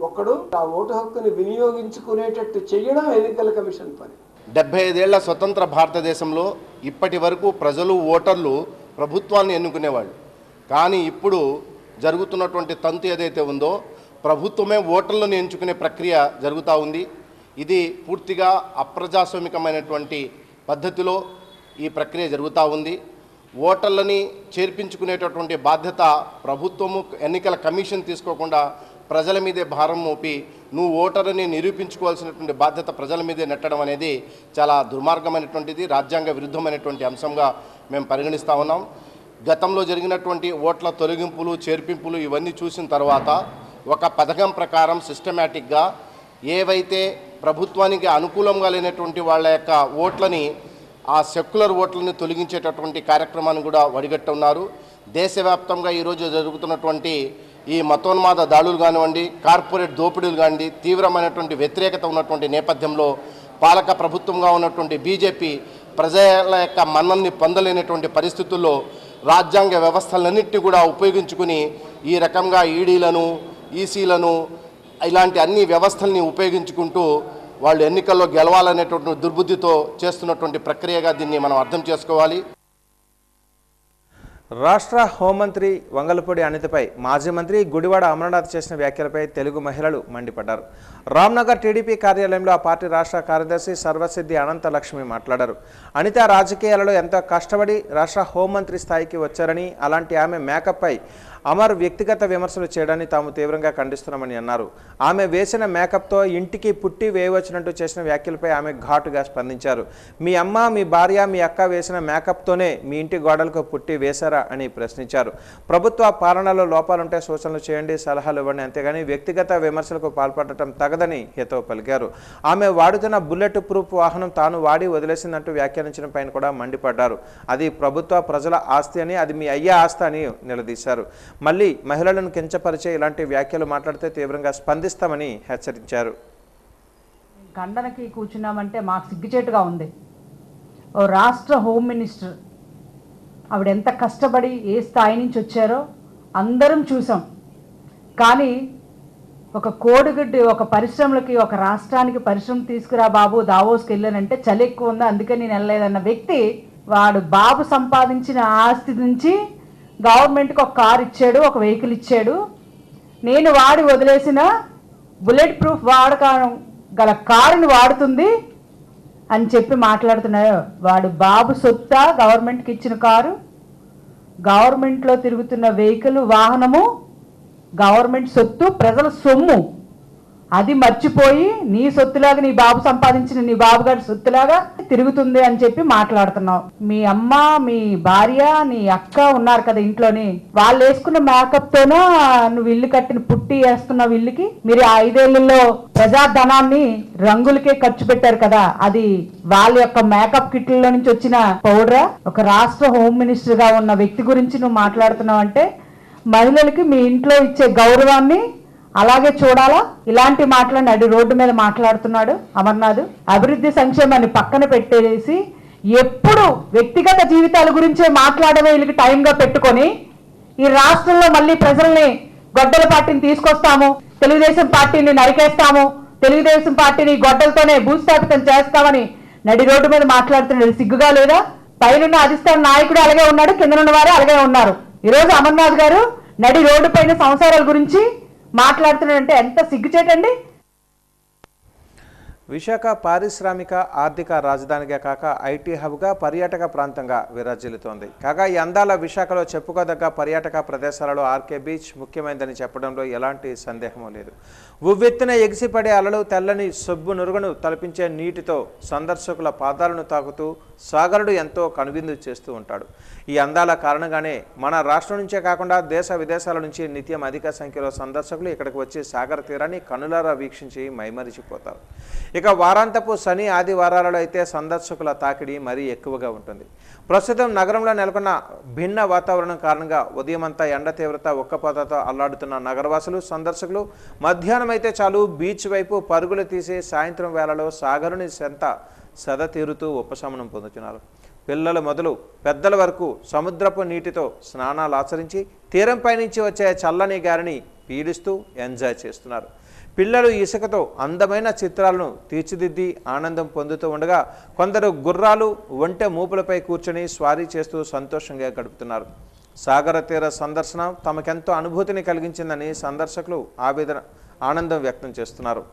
ఒక్కడు ఆ ఓటు హక్కుని వినియోగించుకునేటట్టు చేయడం ఎన్నికల కమిషన్ పని. 75 ఏళ్ల స్వతంత్ర భారతదేశంలో ఇప్పటి వరకు ప్రజలు ఓటర్లు ప్రభుత్వాన్ని ఎన్నుకునేవాళ్ళు. కానీ ఇప్పుడు జరుగుతున్నటువంటి తంతు ఏదైతే ఉందో, ప్రభుత్వమే ఓటర్లను ఎంచుకునే ప్రక్రియ జరుగుతూ ఉంది. ఇది పూర్తిగా అప్రజాస్వామికమైనటువంటి పద్ధతిలో ఈ ప్రక్రియ జరుగుతూ ఉంది. ఓటర్లని చేర్పించుకునేటటువంటి బాధ్యత ప్రభుత్వము, ఎన్నికల కమిషన్ తీసుకోకుండా ప్రజల మీదే భారం మోపి నువ్వు ఓటర్ని నిరూపించుకోవాల్సినటువంటి బాధ్యత ప్రజల మీదే నెట్టడం అనేది చాలా దుర్మార్గమైనటువంటిది, రాజ్యాంగ విరుద్ధమైనటువంటి అంశంగా మేము పరిగణిస్తూ ఉన్నాం. గతంలో జరిగినటువంటి ఓట్ల తొలగింపులు, చేర్పింపులు ఇవన్నీ చూసిన తర్వాత ఒక పథకం ప్రకారం సిస్టమేటిక్గా ఏవైతే ప్రభుత్వానికి అనుకూలంగా లేనటువంటి వాళ్ళ యొక్క ఓట్లని, ఆ సెక్యులర్ ఓట్లని తొలగించేటటువంటి కార్యక్రమాన్ని కూడా వడిగట్టున్నారు. దేశవ్యాప్తంగా ఈరోజు జరుగుతున్నటువంటి ఈ మతోన్మాద దాడులు కానివ్వండి, కార్పొరేట్ దోపిడీలు కానివ్వండి, తీవ్రమైనటువంటి వ్యతిరేకత ఉన్నటువంటి నేపథ్యంలో పాలక ప్రభుత్వంగా ఉన్నటువంటి బీజేపీ ప్రజల యొక్క మన్నల్ని పొందలేనటువంటి పరిస్థితుల్లో రాజ్యాంగ వ్యవస్థలన్నింటినీ కూడా ఉపయోగించుకుని ఈ రకంగా ఈడీలను, ఈసీలను, ఇలాంటి అన్ని వ్యవస్థల్ని ఉపయోగించుకుంటూ వాళ్ళు ఎన్నికల్లో గెలవాలనేటువంటి దుర్బుద్ధితో చేస్తున్నటువంటి ప్రక్రియగా దీన్ని మనం అర్థం చేసుకోవాలి. రాష్ట్ర హోంమంత్రి వంగలపూడి అనితపై మాజీ మంత్రి గుడివాడ అమరనాథ్ చేసిన వ్యాఖ్యలపై తెలుగు మహిళలు మండిపడ్డారు. రామ్నగర్ టీడీపీ కార్యాలయంలో ఆ పార్టీ రాష్ట్ర కార్యదర్శి సర్వసిద్ధి అనంతలక్ష్మి మాట్లాడారు. అనిత రాజకీయాలలో ఎంతో కష్టపడి రాష్ట్ర హోంమంత్రి స్థాయికి వచ్చారని, అలాంటి ఆమె మేకప్పై అమర్ వ్యక్తిగత విమర్శలు చేయడాన్ని తాము తీవ్రంగా ఖండిస్తున్నామని అన్నారు. ఆమె వేసిన మేకప్తో ఇంటికి పుట్టి వేయవచ్చినట్టు చేసిన వ్యాఖ్యలపై ఆమె ఘాటుగా స్పందించారు. మీ అమ్మ, మీ భార్య, మీ అక్క వేసిన మేకప్తోనే మీ ఇంటి గోడలకు పుట్టి వేశారా అని ప్రశ్నించారు. ప్రభుత్వ పాలనలో లోపాలుంటే సూచనలు చేయండి, సలహాలు ఇవ్వండి, అంతేగాని వ్యక్తిగత విమర్శలకు పాల్పడటం తగదని హితవు పలికారు. ఆమె వాడుతున్న బుల్లెట్ ప్రూఫ్ వాహనం తాను వాడి వదిలేసిందంటూ వ్యాఖ్యానించిన పైన కూడా మండిపడ్డారు. అది ప్రభుత్వ ప్రజల ఆస్తి అని, అది మీ అయ్యే ఆస్తి అని నిలదీశారు. మళ్ళీ మహిళలను కించపరిచే ఇలాంటి వ్యాఖ్యలు మాట్లాడితే తీవ్రంగా స్పందిస్తామని హెచ్చరించారు. ఖండనకి కూర్చున్నామంటే మాకు సిగ్గుచేటుగా ఉంది. ఓ రాష్ట్ర హోమ్ మినిస్టర్ ఆవిడ ఎంత కష్టపడి ఏ స్థాయి నుంచి వచ్చారో అందరం చూసాం. కానీ ఒక కోడిగుడ్డి ఒక పరిశ్రమలకి, ఒక రాష్ట్రానికి పరిశ్రమ తీసుకురా బాబు, దావోస్కి వెళ్ళానంటే చలి ఎక్కువ ఉంది అందుకే నేను వెళ్ళలేదన్న వ్యక్తి వాడు బాబు సంపాదించిన ఆస్తి నుంచి గవర్నమెంట్కి ఒక కార్ ఇచ్చాడు, ఒక వెహికల్ ఇచ్చాడు. నేను వాడి వదిలేసిన బుల్లెట్ ప్రూఫ్ గల కారుని వాడుతుంది అని చెప్పి మాట్లాడుతున్నాడు. వాడు బాబు సొత్తా, గవర్నమెంట్కి ఇచ్చిన కారు, గవర్నమెంట్లో తిరుగుతున్న వెహికల్, వాహనము గవర్నమెంట్ సొత్తు, ప్రజల సొమ్ము. అది మర్చిపోయి నీ సొత్తులాగా, నీ బాబు సంపాదించిన నీ బాబు గారి సొత్తులాగా తిరుగుతుంది అని చెప్పి మాట్లాడుతున్నావు. మీ అమ్మ, మీ భార్య, నీ అక్క ఉన్నారు కదా ఇంట్లోని, వాళ్ళు వేసుకున్న మేకప్ తోనో నువ్వు ఇల్లు కట్టిన పుట్టి వేస్తున్నావు ఇల్లుకి. మీరు 5 ఏళ్లలో ప్రజాధనాన్ని రంగులకే ఖర్చు పెట్టారు కదా, అది వాళ్ళ యొక్క మేకప్ కిట్లలో నుంచి వచ్చిన పౌడరా? ఒక రాష్ట్ర హోమ్ మినిస్టర్ గా ఉన్న వ్యక్తి గురించి నువ్వు మాట్లాడుతున్నావు అంటే మహిళలకి మీ ఇంట్లో ఇచ్చే గౌరవాన్ని అలాగే చూడాలా? ఇలాంటి మాటలని అడి రోడ్డు మీద మాట్లాడుతున్నాడు అమర్నాథ్. అభివృద్ధి సంక్షేమాన్ని పక్కన పెట్టేసి ఎప్పుడు వ్యక్తిగత జీవితాల గురించే మాట్లాడమే వీళ్ళకి టైంగా పెట్టుకొని ఈ రాష్ట్రంలో మళ్ళీ ప్రజల్ని గొడ్డల పార్టీని తీసుకొస్తాము, తెలుగుదేశం పార్టీని నరికేస్తాము, తెలుగుదేశం పార్టీని గొడ్డలతోనే భూస్థాపితం చేస్తామని నడి రోడ్డు మీద మాట్లాడుతున్నాడు. సిగ్గుగా లేదా? పైన అధిష్టాన నాయకుడు అలాగే ఉన్నాడు, కింద ఉన్న వారు అలాగే ఉన్నారు. ఈరోజు అమర్నాథ్ గారు నడి రోడ్డు పైన సంసారాల గురించి మాట్లాడుతున్నాడంటే ఎంత సిగ్గుచేటండి. విశాఖ పారిశ్రామిక ఆర్థిక రాజధానిగా కాక ఐటీ హబ్గా పర్యాటక ప్రాంతంగా విరాజిల్లుతోంది. కాగా ఈ అందాల విశాఖలో చెప్పుకోదగ్గ పర్యాటక ప్రదేశాలలో ఆర్కే బీచ్ ముఖ్యమైనదని చెప్పడంలో ఎలాంటి సందేహమూ లేదు. ఉవ్వెత్తున ఎగిసిపడే అలలు తెల్లని సొబ్బు నురుగును తలపించే నీటితో సందర్శకుల పాదాలను తాకుతూ సాగరుడు ఎంతో కనువిందు చేస్తూ ఉంటాడు. ఈ అందాల కారణంగానే మన రాష్ట్రం నుంచే కాకుండా దేశ విదేశాల నుంచి నిత్యం అధిక సంఖ్యలో సందర్శకులు ఇక్కడికి వచ్చి సాగర తీరాన్ని కనులారా వీక్షించి మైమరిచిపోతారు. ఇక వారాంతపు శని ఆదివారాలలో అయితే సందర్శకుల తాకిడి మరీ ఎక్కువగా ఉంటుంది. ప్రస్తుతం నగరంలో నెలకొన్న భిన్న వాతావరణం కారణంగా ఉదయమంతా ఎండ తీవ్రత ఒక్కపోతతో అల్లాడుతున్న నగరవాసులు సందర్శకులు మధ్యాహ్నం అయితే చాలు బీచ్ వైపు పరుగులు తీసి సాయంత్రం వేళలో సాగరుని సెద తీరుతూ ఉపశమనం పొందుతున్నారు. పిల్లలు మొదలు పెద్దల వరకు సముద్రపు నీటితో స్నానాలు ఆచరించి తీరంపై నుంచి వచ్చే చల్లని గాలిని పీడిస్తూ ఎంజాయ్ చేస్తున్నారు. పిల్లలు ఇసుకతో అందమైన చిత్రాలను తీర్చిదిద్ది ఆనందం పొందుతూ ఉండగా కొందరు గుర్రాలు ఒంటె మూపులపై కూర్చొని స్వారీ చేస్తూ సంతోషంగా గడుపుతున్నారు. సాగర తీర సందర్శన తమకెంతో అనుభూతిని కలిగించిందని సందర్శకులు ఆనందం వ్యక్తం చేస్తున్నారు.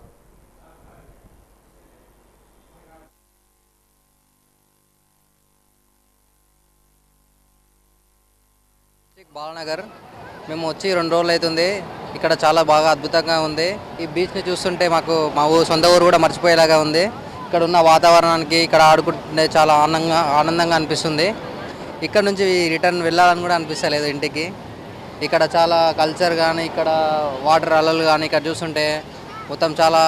బాలనగర్ మేము వచ్చి 2 రోజులు అవుతుంది. ఇక్కడ చాలా బాగా అద్భుతంగా ఉంది. ఈ బీచ్ని చూస్తుంటే మాకు మా సొంత ఊరు కూడా మర్చిపోయేలాగా ఉంది. ఇక్కడ ఉన్న వాతావరణానికి ఇక్కడ ఆడుకుంటే చాలా ఆనందంగా అనిపిస్తుంది. ఇక్కడ నుంచి రిటర్న్ వెళ్ళాలని కూడా అనిపిస్తలేదు ఇంటికి. ఇక్కడ చాలా కల్చర్ కానీ ఇక్కడ వాటర్ అలలు కానీ ఇక్కడ చూస్తుంటే మొత్తం చాలా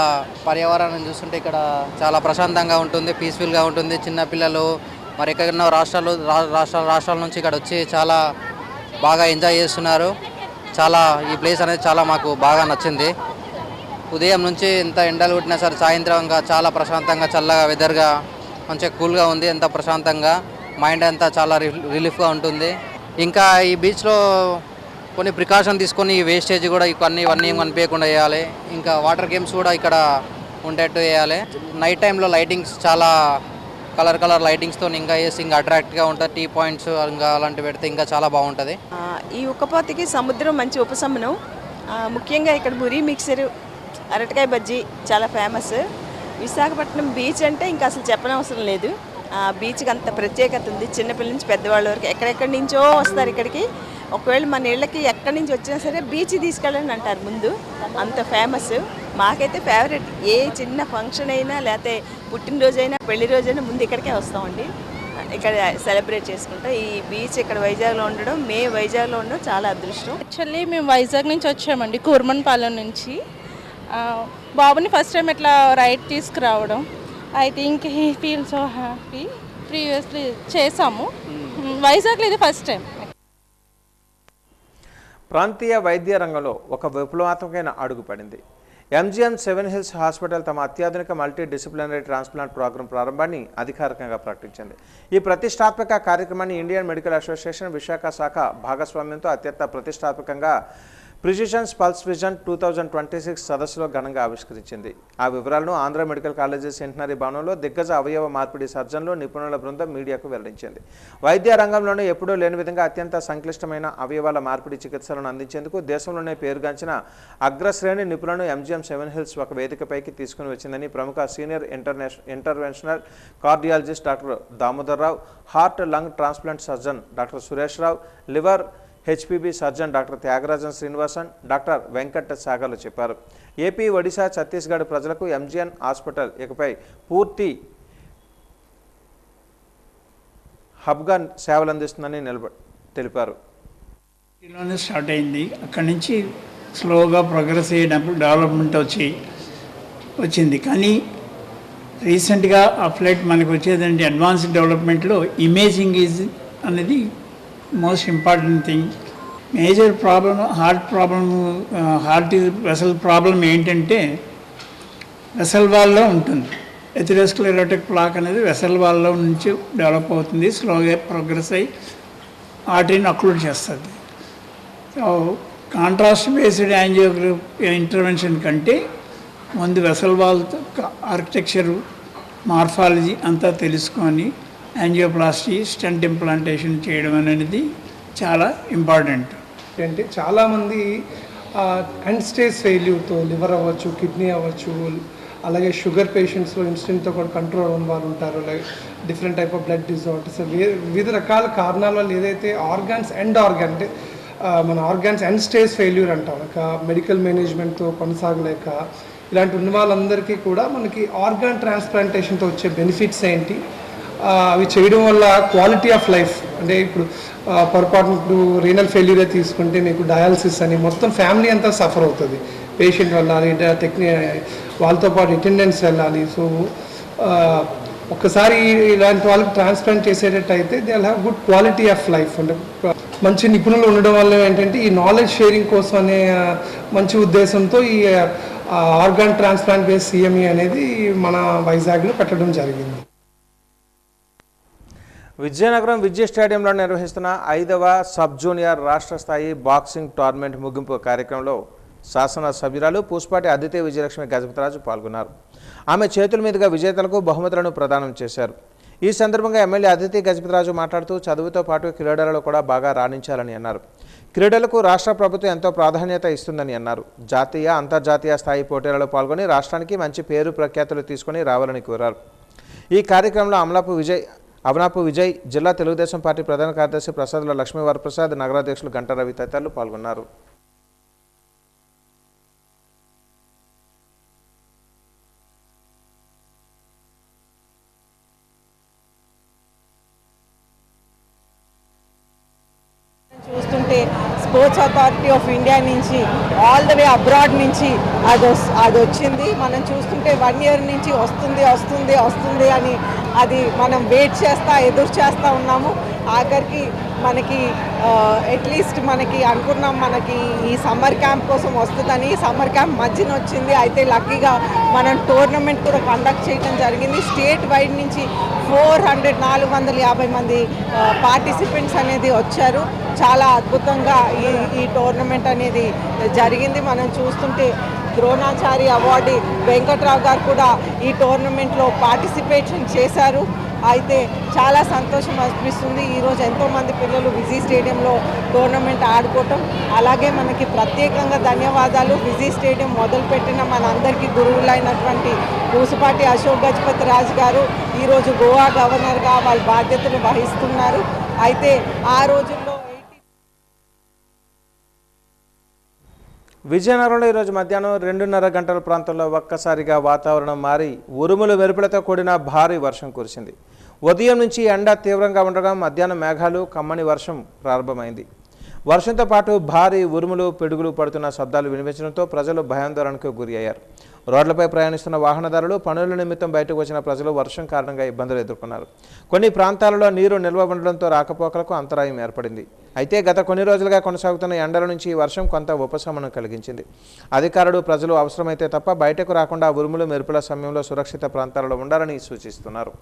పర్యావరణం చూస్తుంటే ఇక్కడ చాలా ప్రశాంతంగా ఉంటుంది, పీస్ఫుల్గా ఉంటుంది. చిన్నపిల్లలు మరి ఎక్కడెన్నో రాష్ట్రాల నుంచి ఇక్కడ వచ్చి చాలా బాగా ఎంజాయ్ చేస్తున్నారు. చాలా ఈ ప్లేస్ అనేది చాలా మాకు బాగా నచ్చింది. ఉదయం నుంచి ఎంత ఎండలు కొట్టినా సరే సాయంత్రంగా చాలా ప్రశాంతంగా చల్లగా వెదర్గా మంచిగా కూల్గా ఉంది. ఎంత ప్రశాంతంగా మైండ్ అంతా చాలా రిలీఫ్గా ఉంటుంది. ఇంకా ఈ బీచ్లో కొన్ని ప్రికాషన్ తీసుకొని ఈ వేస్టేజ్ కూడా ఇవన్నీ కనిపించకుండా చేయాలి. ఇంకా వాటర్ గేమ్స్ కూడా ఇక్కడ ఉండేట్టు చేయాలి. నైట్ టైంలో లైటింగ్స్ చాలా కలర్ లైటింగ్స్తో ఇంకా వేసి ఇంకా అట్రాక్ట్గా ఉంటుంది. టీ పాయింట్స్ ఇంకా అలాంటివి పెడితే ఇంకా చాలా బాగుంటుంది. ఈ ఉక్కపోతకి సముద్రం మంచి ఉపశమనం. ముఖ్యంగా ఇక్కడ మురి మిక్సర్, అరటికాయ బజ్జీ చాలా ఫేమస్. విశాఖపట్నం బీచ్ అంటే ఇంకా అసలు చెప్పనవసరం లేదు. బీచ్కి అంత ప్రత్యేకత ఉంది. చిన్నపిల్లల నుంచి పెద్దవాళ్ళ వరకు ఎక్కడెక్కడి నుంచో వస్తారు ఇక్కడికి. ఒకవేళ మన ఇళ్ళకి ఎక్కడి నుంచి వచ్చినా సరే బీచ్ తీసుకెళ్ళండి అంటారు ముందు, అంత ఫేమస్. మాకైతే ఫేవరెట్. ఏ చిన్న ఫంక్షన్ అయినా లేకపోతే పుట్టినరోజైనా పెళ్లి రోజైనా ముందు ఇక్కడికే వస్తామండి. ఇక్కడ సెలబ్రేట్ చేసుకుంటాం. ఈ బీచ్ ఇక్కడ వైజాగ్లో ఉండడం, వైజాగ్లో ఉండడం చాలా అదృష్టం. యాక్చువల్లీ మేము వైజాగ్ నుంచి వచ్చామండి, కూర్మన్పాలెం నుంచి. బాబుని ఫస్ట్ టైం ఇట్లా రైడ్ తీసుకురావడం, I think he feel so happy. Previously చేసాము, వైజాగ్లో ఇది ఫస్ట్ టైం. ప్రాంతీయ వైద్య రంగంలో ఒక విప్లవాత్మకమైన అడుగు పడింది. MGM 7 హిల్స్ హాస్పిటల్ తమ అత్యాధునిక మల్టీ డిసిప్లినరీ ట్రాన్స్ప్లాంట్ ప్రోగ్రాం ప్రారంభాన్ని అధికారికంగా ప్రకటించింది. ఈ ప్రతిష్టాత్మక కార్యక్రమాన్ని ఇండియన్ మెడికల్ అసోసియేషన్ విశాఖ శాఖ భాగస్వామ్యంతో అత్యంత ప్రతిష్టాత్మకంగా ప్రిసిషన్స్ పల్స్ విజన్ 2026 సదస్సులో ఘనంగా ఆవిష్కరించింది. ఆ వివరాలను ఆంధ్ర మెడికల్ కాలేజీ సెంటనరీ భవనంలో దిగ్గజ అవయవ మార్పిడి సర్జన్లు నిపుణుల బృందం మీడియాకు వెల్లడించింది. వైద్య రంగంలోనే ఎప్పుడూ లేని విధంగా అత్యంత సంక్లిష్టమైన అవయవాల మార్పిడి చికిత్సలను అందించేందుకు దేశంలోనే పేరుగాంచిన అగ్రశ్రేణి నిపుణులను MGM 7 హిల్స్ ఒక వేదికపైకి తీసుకుని వచ్చిందని ప్రముఖ senior interventional cardiologist doctor Damodar Rao, heart lung transplant surgeon doctor Suresh Rao, liver HPB surgeon doctor Thyagarajan Srinivasan, doctor Venkat సాగర్లు చెప్పారు. ఏపీ, ఒడిశా, ఛత్తీస్గఢ్ ప్రజలకు MGM హాస్పిటల్ ఇకపై పూర్తి హబ్గా సేవలు అందిస్తుందని తెలిపారు. స్టార్ట్ అయింది, అక్కడి నుంచి స్లోగా ప్రోగ్రెస్ అయ్యేటప్పుడు డెవలప్మెంట్ వచ్చింది. కానీ రీసెంట్గా ఆ ఫ్లైట్ మనకు వచ్చేదంటే అడ్వాన్స్డ్ డెవలప్మెంట్లో ఇమేజింగ్ ఈజ్ అనేది most important thing. Major problem heart vessel problem ఏంటంటే వెసల్ వాల్లో ఉంటుంది. ఎథెరోస్క్లెరోటిక్ ప్లాక్ అనేది వెసల్ వాల్లో నుంచి డెవలప్ అవుతుంది, స్లోగా ప్రోగ్రెస్ అయ్యి ఆర్టరీని అక్లూడ్ చేస్తుంది. So contrast based angiography intervention కంటే ముందు వెసల్ వాల్ ఆర్కిటెక్చరు, మార్ఫాలజీ అంతా తెలుసుకొని యాంజియోప్లాస్టీ, స్టెంట్ ఇంప్లాంటేషన్ చేయడం అనేది చాలా ఇంపార్టెంట్. అంటే చాలామంది ఎండ్ స్టేజ్ ఫెయిల్యూర్తో లివర్ అవ్వచ్చు, కిడ్నీ అవ్వచ్చు, అలాగే షుగర్ పేషెంట్స్లో ఇన్స్టెంట్తో కూడా కంట్రోల్ అవ్వని వాళ్ళు ఉంటారు, like different type of blood disorders, వివిధ రకాల కారణాల వల్ల ఏదైతే ఆర్గాన్స్ అంటే మన ఆర్గాన్స్ ఎండ్ స్టేజ్ ఫెయిల్యూర్ అంటాం, మెడికల్ మేనేజ్మెంట్తో కొనసాగలేక ఇలాంటి ఉన్న వాళ్ళందరికీ కూడా మనకి ఆర్గాన్ ట్రాన్స్ప్లాంటేషన్తో వచ్చే బెనిఫిట్స్ ఏంటి, అవి చేయడం వల్ల క్వాలిటీ ఆఫ్ లైఫ్ అంటే ఇప్పుడు పొరపాటున ఇప్పుడు రీనల్ ఫెయిల్యూరే తీసుకుంటే మీకు డయాలసిస్ అని మొత్తం ఫ్యామిలీ అంతా సఫర్ అవుతుంది, పేషెంట్ వెళ్ళాలి, వాళ్ళతో పాటు అటెండెన్స్ వెళ్ళాలి. సో ఒక్కసారి ఇలాంటి వాళ్ళకి ట్రాన్స్ప్లాంట్ చేసేటట్టు అయితే they will have good quality of life. అంటే మంచి నిపుణులు ఉండడం వల్ల ఏంటంటే ఈ నాలెడ్జ్ షేరింగ్ కోసం అనే మంచి ఉద్దేశంతో ఈ ఆర్గాన్ ట్రాన్స్ప్లాంట్ బేస్ CME అనేది మన వైజాగ్లో పెట్టడం జరిగింది. విజయనగరం విజయ స్టేడియంలో నిర్వహిస్తున్న 5వ సబ్ జూనియర్ రాష్ట్ర స్థాయి బాక్సింగ్ టోర్నమెంట్ ముగింపు కార్యక్రమంలో శాసన సభ్యురాలు పూసపాటి అదితి విజయలక్ష్మి గజపతిరాజు పాల్గొన్నారు. ఆమె చేతుల మీదుగా విజేతలకు బహుమతులను ప్రదానం చేశారు. ఈ సందర్భంగా ఎమ్మెల్యే అదితి గజపతిరాజు మాట్లాడుతూ చదువుతో పాటు క్రీడలలో కూడా బాగా రాణించాలని అన్నారు. క్రీడలకు రాష్ట్ర ప్రభుత్వం ఎంతో ప్రాధాన్యత ఇస్తుందని అన్నారు. జాతీయ అంతర్జాతీయ స్థాయి పోటీలలో పాల్గొని రాష్ట్రానికి మంచి పేరు ప్రఖ్యాతులు తీసుకొని రావాలని కోరారు. ఈ కార్యక్రమంలో అవనాపు విజయ్, జిల్లా తెలుగుదేశం పార్టీ ప్రధాన కార్యదర్శి ప్రసాద్ల లక్ష్మీ వరప్రసాద్, నగరాధ్యక్షులు గంటా రవి తదితరులు పాల్గొన్నారు. చూస్తుంటే స్పోర్ట్స్ అథారిటీ ఆఫ్ ఇండియా నుంచి ఆల్ ద వే అబ్రాడ్ నుంచి అది వచ్చింది. మనం చూస్తుంటే 1 year నుంచి వస్తుంది అని అది మనం వెయిట్ చేస్తా ఎదురు చేస్తూ ఉన్నాము. ఆఖరికి మనకి అట్లీస్ట్ మనకి అనుకున్నాం మనకి ఈ సమ్మర్ క్యాంప్ కోసం వస్తుందని. సమ్మర్ క్యాంప్ మధ్యన వచ్చింది. అయితే లక్కీగా మనం టోర్నమెంట్ కూడా కండక్ట్ చేయడం జరిగింది. స్టేట్ వైడ్ నుంచి 450 మంది పార్టిసిపెంట్స్ అనేది వచ్చారు. చాలా అద్భుతంగా ఈ టోర్నమెంట్ అనేది జరిగింది. మనం చూస్తుంటే ద్రోణాచారి అవార్డు వెంకట్రావు గారు కూడా ఈ టోర్నమెంట్లో పార్టిసిపేషన్ చేశారు. అయితే చాలా సంతోషం అనిపిస్తుంది. ఈరోజు ఎంతోమంది పిల్లలు విజీ స్టేడియంలో టోర్నమెంట్ ఆడుకోవటం. అలాగే మనకి ప్రత్యేకంగా ధన్యవాదాలు విజీ స్టేడియం మొదలుపెట్టిన మన అందరికీ గురువులైనటువంటి పూసపాటి అశోక్ గజపతి రాజు గారు ఈరోజు గోవా గవర్నర్గా వాళ్ళ బాధ్యతలు వహిస్తున్నారు. అయితే ఆ రోజుల్లో విజయనగరంలో ఈరోజు మధ్యాహ్నం 2:30 గంటల ప్రాంతంలో ఒక్కసారిగా వాతావరణం మారి ఉరుములు మెరుపులతో కూడిన భారీ వర్షం కురిసింది. ఉదయం నుంచి ఎండ తీవ్రంగా ఉండగా మధ్యాహ్నం మేఘాలు కమ్మని వర్షం ప్రారంభమైంది. వర్షంతో పాటు భారీ ఉరుములు పిడుగులు పడుతున్న శబ్దాలు వినిపించడంతో ప్రజలు భయాందోళనకు గురి అయ్యారు. రోడ్లపై ప్రయాణిస్తున్న వాహనదారులు, పనుల నిమిత్తం బయటకు వచ్చిన ప్రజలు వర్షం కారణంగా ఇబ్బందులు ఎదుర్కొన్నారు. కొన్ని ప్రాంతాలలో నీరు నిల్వ ఉండడంతో రాకపోకలకు అంతరాయం ఏర్పడింది. అయితే గత కొన్ని రోజులుగా కొనసాగుతున్న ఎండల నుంచి ఈ వర్షం కొంత ఉపశమనం కలిగించింది. అధికారులు ప్రజలు అవసరమైతే తప్ప బయటకు రాకుండా ఉరుములు మెరుపుల సమయంలో సురక్షిత ప్రాంతాలలో ఉండాలని సూచిస్తున్నారు.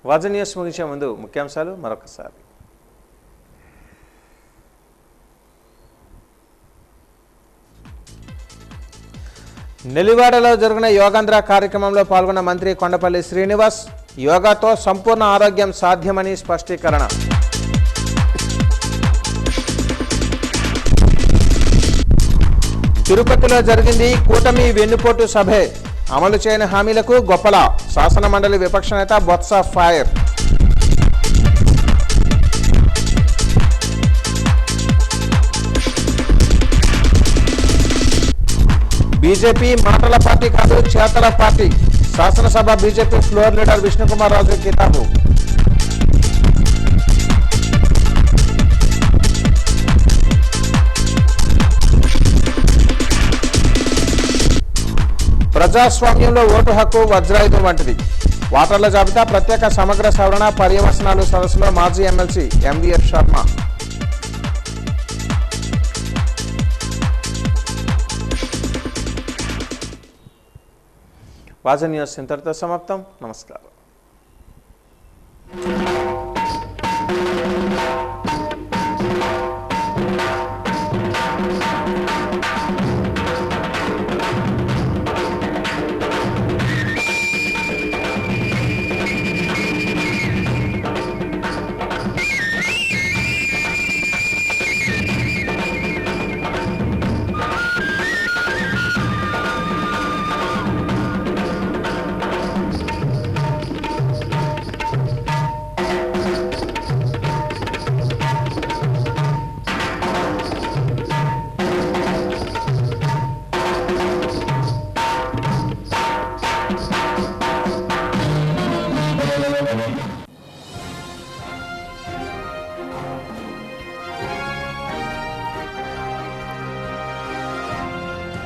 వాజన్ న్యూస్ ముగించే ముందు ముఖ్యాంశాలు మరొకసారి. నెల్లివాడలో జరిగిన యోగాంధ్ర కార్యక్రమంలో పాల్గొన్న మంత్రి కొండపల్లి శ్రీనివాస్, యోగాతో సంపూర్ణ ఆరోగ్యం సాధ్యమని స్పష్టీకరణ. తిరుపతిలో జరిగింది కూటమి వెన్నుపోటు సభే, అమలు చేయని హామీలకు గొప్పల, శాసన మండలి విపక్ష నేత బొత్స ఫైర్. బీజేపీ మాటల పార్టీ కాదు చేతల పార్టీ, శాసనసభ BJP floor leader Vishnukumar Raju కితాబు. ప్రజాస్వామ్యంలో ఓటు హక్కు వజ్రాయుధం వంటిది. ఓటర్ల జాబితా ప్రత్యేక సమగ్ర సవరణ పర్యవసనాలు సదస్సులో మాజీ ఎమ్మెల్సీ ఎంవీఎఫ్ శర్మ. వాజన్ న్యూస్ ఇంతటితో సమాప్తం. నమస్కారం.